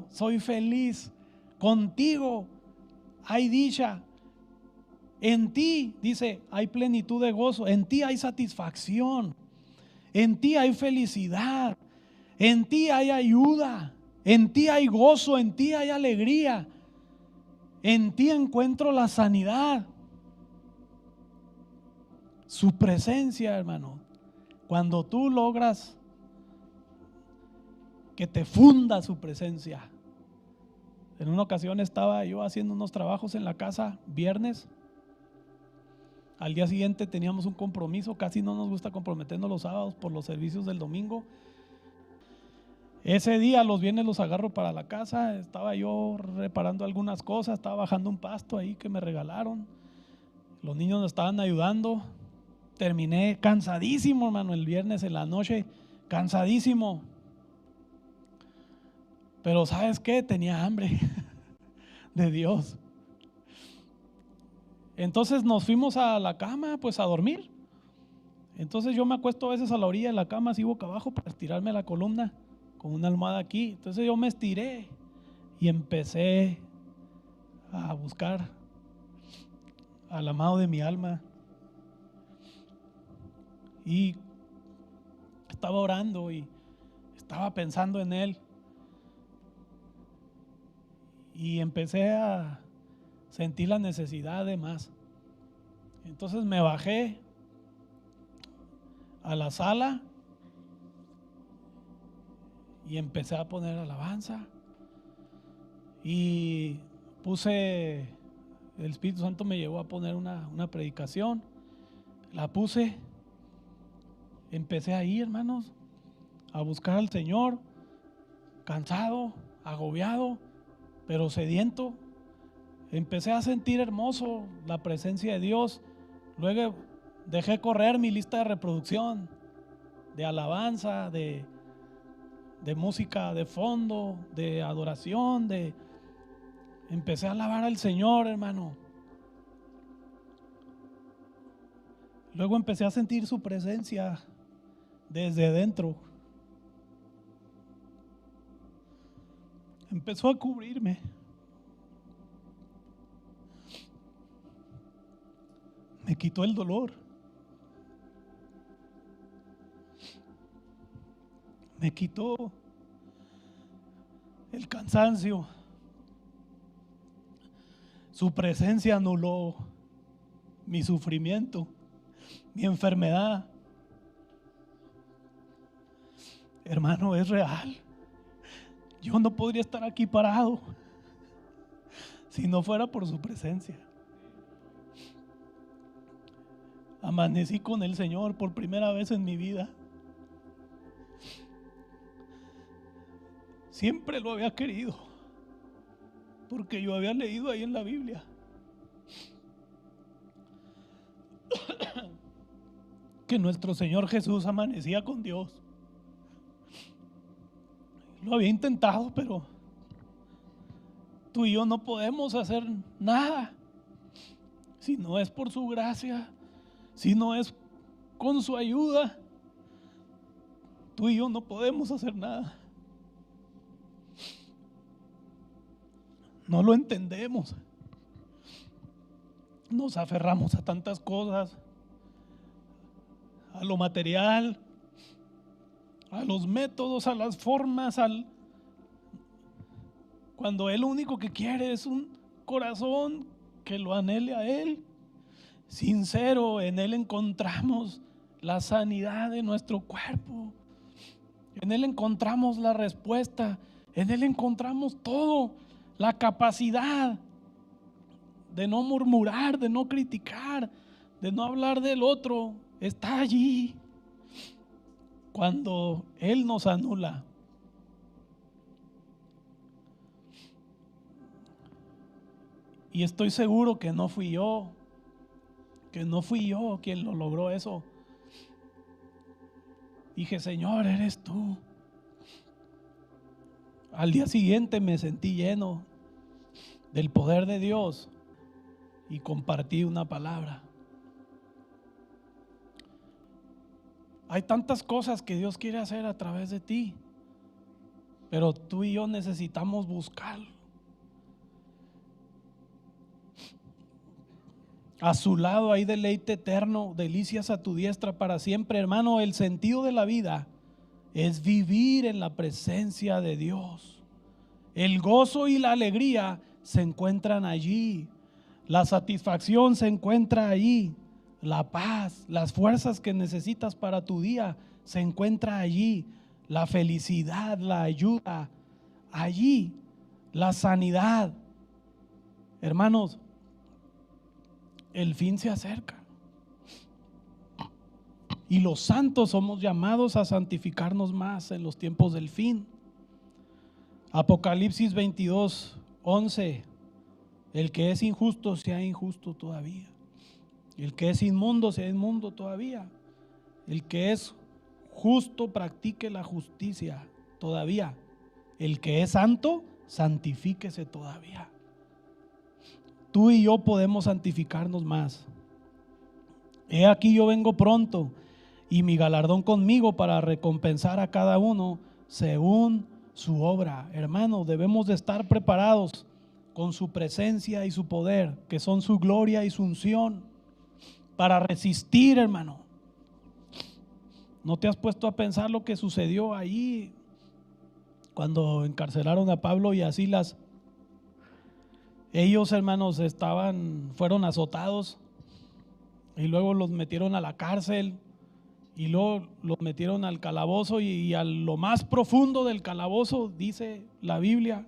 soy feliz. Contigo hay dicha. En ti, dice, hay plenitud de gozo. En ti hay satisfacción. En ti hay felicidad. En ti hay ayuda. En ti hay gozo. En ti hay alegría. En ti encuentro la sanidad. Su presencia, hermano. Cuando tú logras que te funda su presencia. En una ocasión estaba yo haciendo unos trabajos en la casa, viernes. Al día siguiente teníamos un compromiso. Casi no nos gusta comprometernos los sábados por los servicios del domingo. Ese día, los viernes, los agarro para la casa. Estaba yo reparando algunas cosas, estaba bajando un pasto ahí que me regalaron. Los niños me estaban ayudando. Terminé cansadísimo, hermano, el viernes en la noche, cansadísimo. Pero ¿sabes qué? Tenía hambre de Dios. Entonces nos fuimos a la cama, pues a dormir. Entonces yo me acuesto a veces a la orilla de la cama, así boca abajo, para estirarme la columna con una almohada aquí. Entonces yo me estiré y empecé a buscar al amado de mi alma. Y estaba orando y estaba pensando en Él. Y empecé a sentir la necesidad de más. Entonces me bajé a la sala y empecé a poner alabanza. Y el Espíritu Santo me llevó a poner una predicación. La puse. Empecé ahí, hermanos, a buscar al Señor, cansado, agobiado, pero sediento. Empecé a sentir hermoso la presencia de Dios. Luego dejé correr mi lista de reproducción, de alabanza, de música de fondo, de adoración, empecé a alabar al Señor, hermano. Luego empecé a sentir su presencia desde dentro. Empezó a cubrirme. Me quitó el dolor. Me quitó el cansancio. Su presencia anuló mi sufrimiento, mi enfermedad. Hermano, es real. Yo no podría estar aquí parado si no fuera por su presencia. Amanecí con el Señor por primera vez en mi vida. Siempre lo había querido, porque yo había leído ahí en la Biblia que nuestro Señor Jesús amanecía con Dios. Lo había intentado, pero tú y yo no podemos hacer nada si no es por su gracia, si no es con su ayuda. Tú y yo no podemos hacer nada. No lo entendemos. Nos aferramos a tantas cosas, a lo material, a los métodos, a las formas, cuando Él lo único que quiere es un corazón que lo anhele a Él, sincero. En Él encontramos la sanidad de nuestro cuerpo, en Él encontramos la respuesta, en Él encontramos todo, la capacidad de no murmurar, de no criticar, de no hablar del otro, está allí. Cuando Él nos anula. Y estoy seguro que no fui yo quien lo logró eso. Dije, Señor, eres tú. Al día siguiente me sentí lleno del poder de Dios y compartí una palabra. Hay tantas cosas que Dios quiere hacer a través de ti, pero tú y yo necesitamos buscarlo. A su lado hay deleite eterno, delicias a tu diestra para siempre. Hermano, el sentido de la vida es vivir en la presencia de Dios. El gozo y la alegría se encuentran allí. La satisfacción se encuentra allí. La paz, las fuerzas que necesitas para tu día se encuentra allí. La felicidad, la ayuda, allí. La sanidad. Hermanos, el fin se acerca. Y los santos somos llamados a santificarnos más en los tiempos del fin. Apocalipsis 22:11. El que es injusto sea injusto todavía. El que es inmundo sea inmundo todavía. El que es justo practique la justicia todavía. El que es santo, santifíquese todavía. Tú y yo podemos santificarnos más. He aquí yo vengo pronto, y mi galardón conmigo para recompensar a cada uno según su obra. Hermanos, debemos de estar preparados con su presencia y su poder, que son su gloria y su unción, para resistir, hermano. ¿No te has puesto a pensar lo que sucedió ahí cuando encarcelaron a Pablo y a Silas? Ellos, hermanos, fueron azotados y luego los metieron a la cárcel y luego los metieron al calabozo y a lo más profundo del calabozo, dice la Biblia,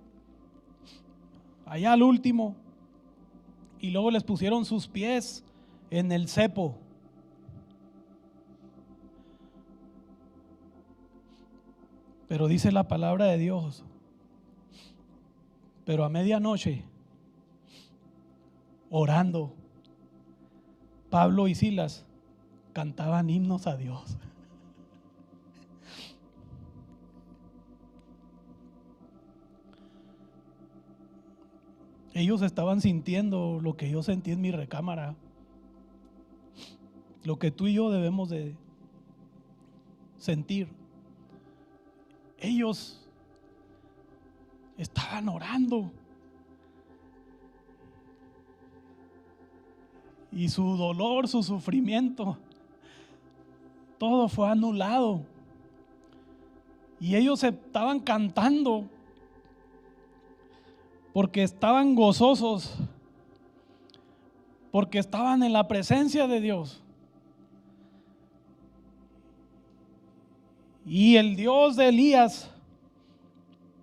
allá al último, y luego les pusieron sus pies en el cepo. Pero dice la palabra de Dios, pero a medianoche, orando, Pablo y Silas cantaban himnos a Dios. Ellos estaban sintiendo lo que yo sentí en mi recámara, lo que tú y yo debemos de sentir. Ellos estaban orando y su dolor, su sufrimiento, todo fue anulado. Y ellos estaban cantando porque estaban gozosos, porque estaban en la presencia de Dios. Y el Dios de Elías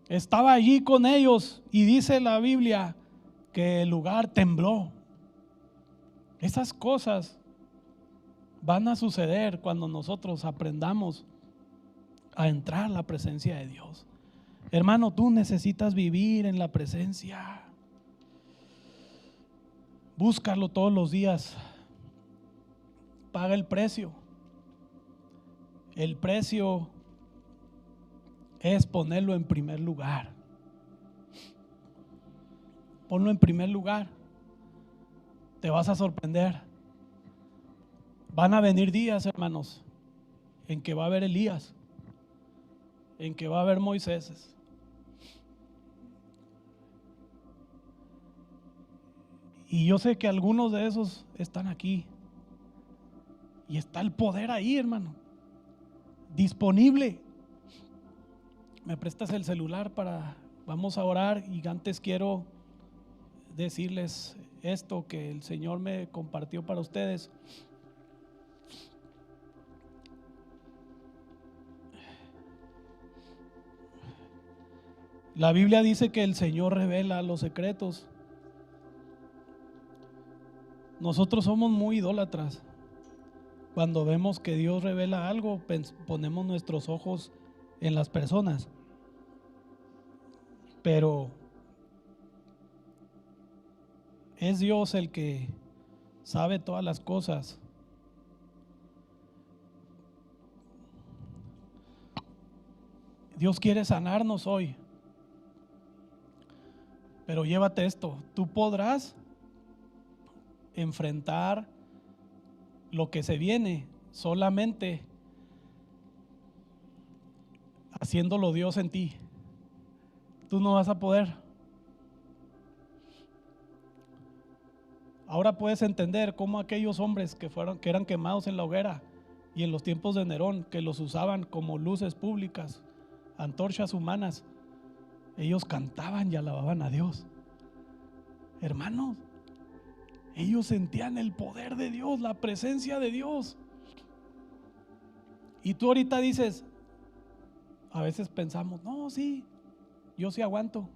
estaba allí con ellos, y dice la Biblia que el lugar tembló. Esas cosas van a suceder cuando nosotros aprendamos a entrar a la presencia de Dios. Hermano, tú necesitas vivir en la presencia. Búscalo todos los días. Paga el precio. El precio es ponerlo en primer lugar. Ponlo en primer lugar. Te vas a sorprender. Van a venir días, hermanos, en que va a haber Elías, en que va a haber Moisés. Y yo sé que algunos de esos están aquí. Y está el poder ahí, hermano, disponible. Me prestas el celular vamos a orar, y antes quiero decirles esto que el Señor me compartió para ustedes. La Biblia dice que el Señor revela los secretos. Nosotros somos muy idólatras. Cuando vemos que Dios revela algo, ponemos nuestros ojos en las personas. Pero es Dios el que sabe todas las cosas. Dios quiere sanarnos hoy. Pero llévate esto, tú podrás enfrentar lo que se viene solamente haciéndolo Dios en ti. Tú no vas a poder. Ahora puedes entender cómo aquellos hombres que eran quemados en la hoguera y en los tiempos de Nerón, que los usaban como luces públicas, antorchas humanas, ellos cantaban y alababan a Dios. Hermanos, ellos sentían el poder de Dios, la presencia de Dios. Y tú ahorita dices, a veces pensamos, no, sí, yo sí aguanto.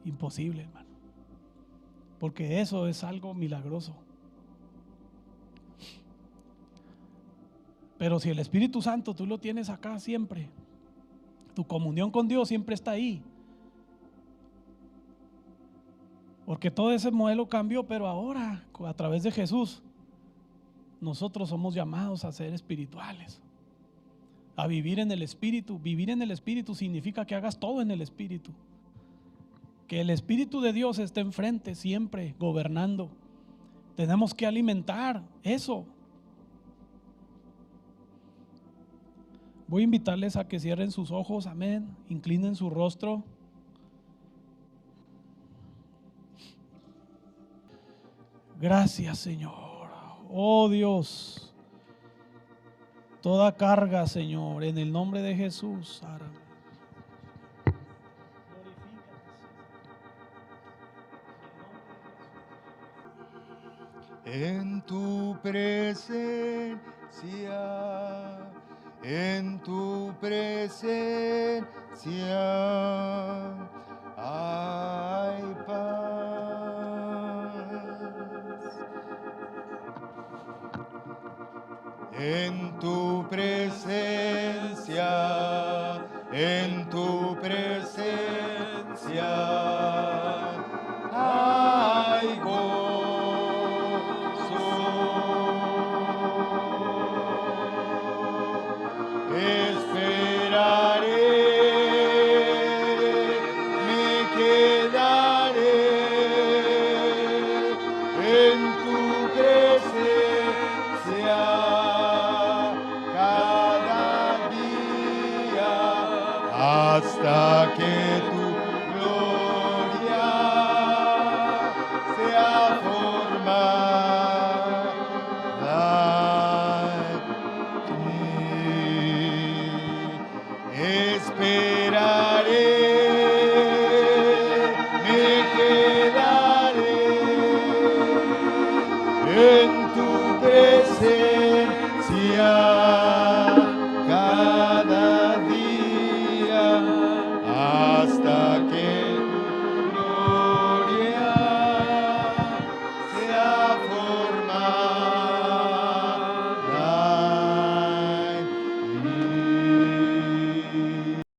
Imposible, hermano, porque eso es algo milagroso. Pero si el Espíritu Santo tú lo tienes acá siempre, tu comunión con Dios siempre está ahí. Porque todo ese modelo cambió, pero ahora a través de Jesús nosotros somos llamados a ser espirituales, a vivir en el Espíritu. Vivir en el Espíritu significa que hagas todo en el Espíritu, que el Espíritu de Dios esté enfrente siempre, gobernando. Tenemos que alimentar eso. Voy a invitarles a que cierren sus ojos, amén, inclinen su rostro. Gracias, Señor. Oh Dios, toda carga, Señor, en el nombre de Jesús. En tu presencia, en tu presencia hay paz. En tu presencia, en tu presencia hay gozo. Esperaré, me quedaré en tu presencia cada día hasta que tu gloria sea formada en mí. Esperaré, me quedaré en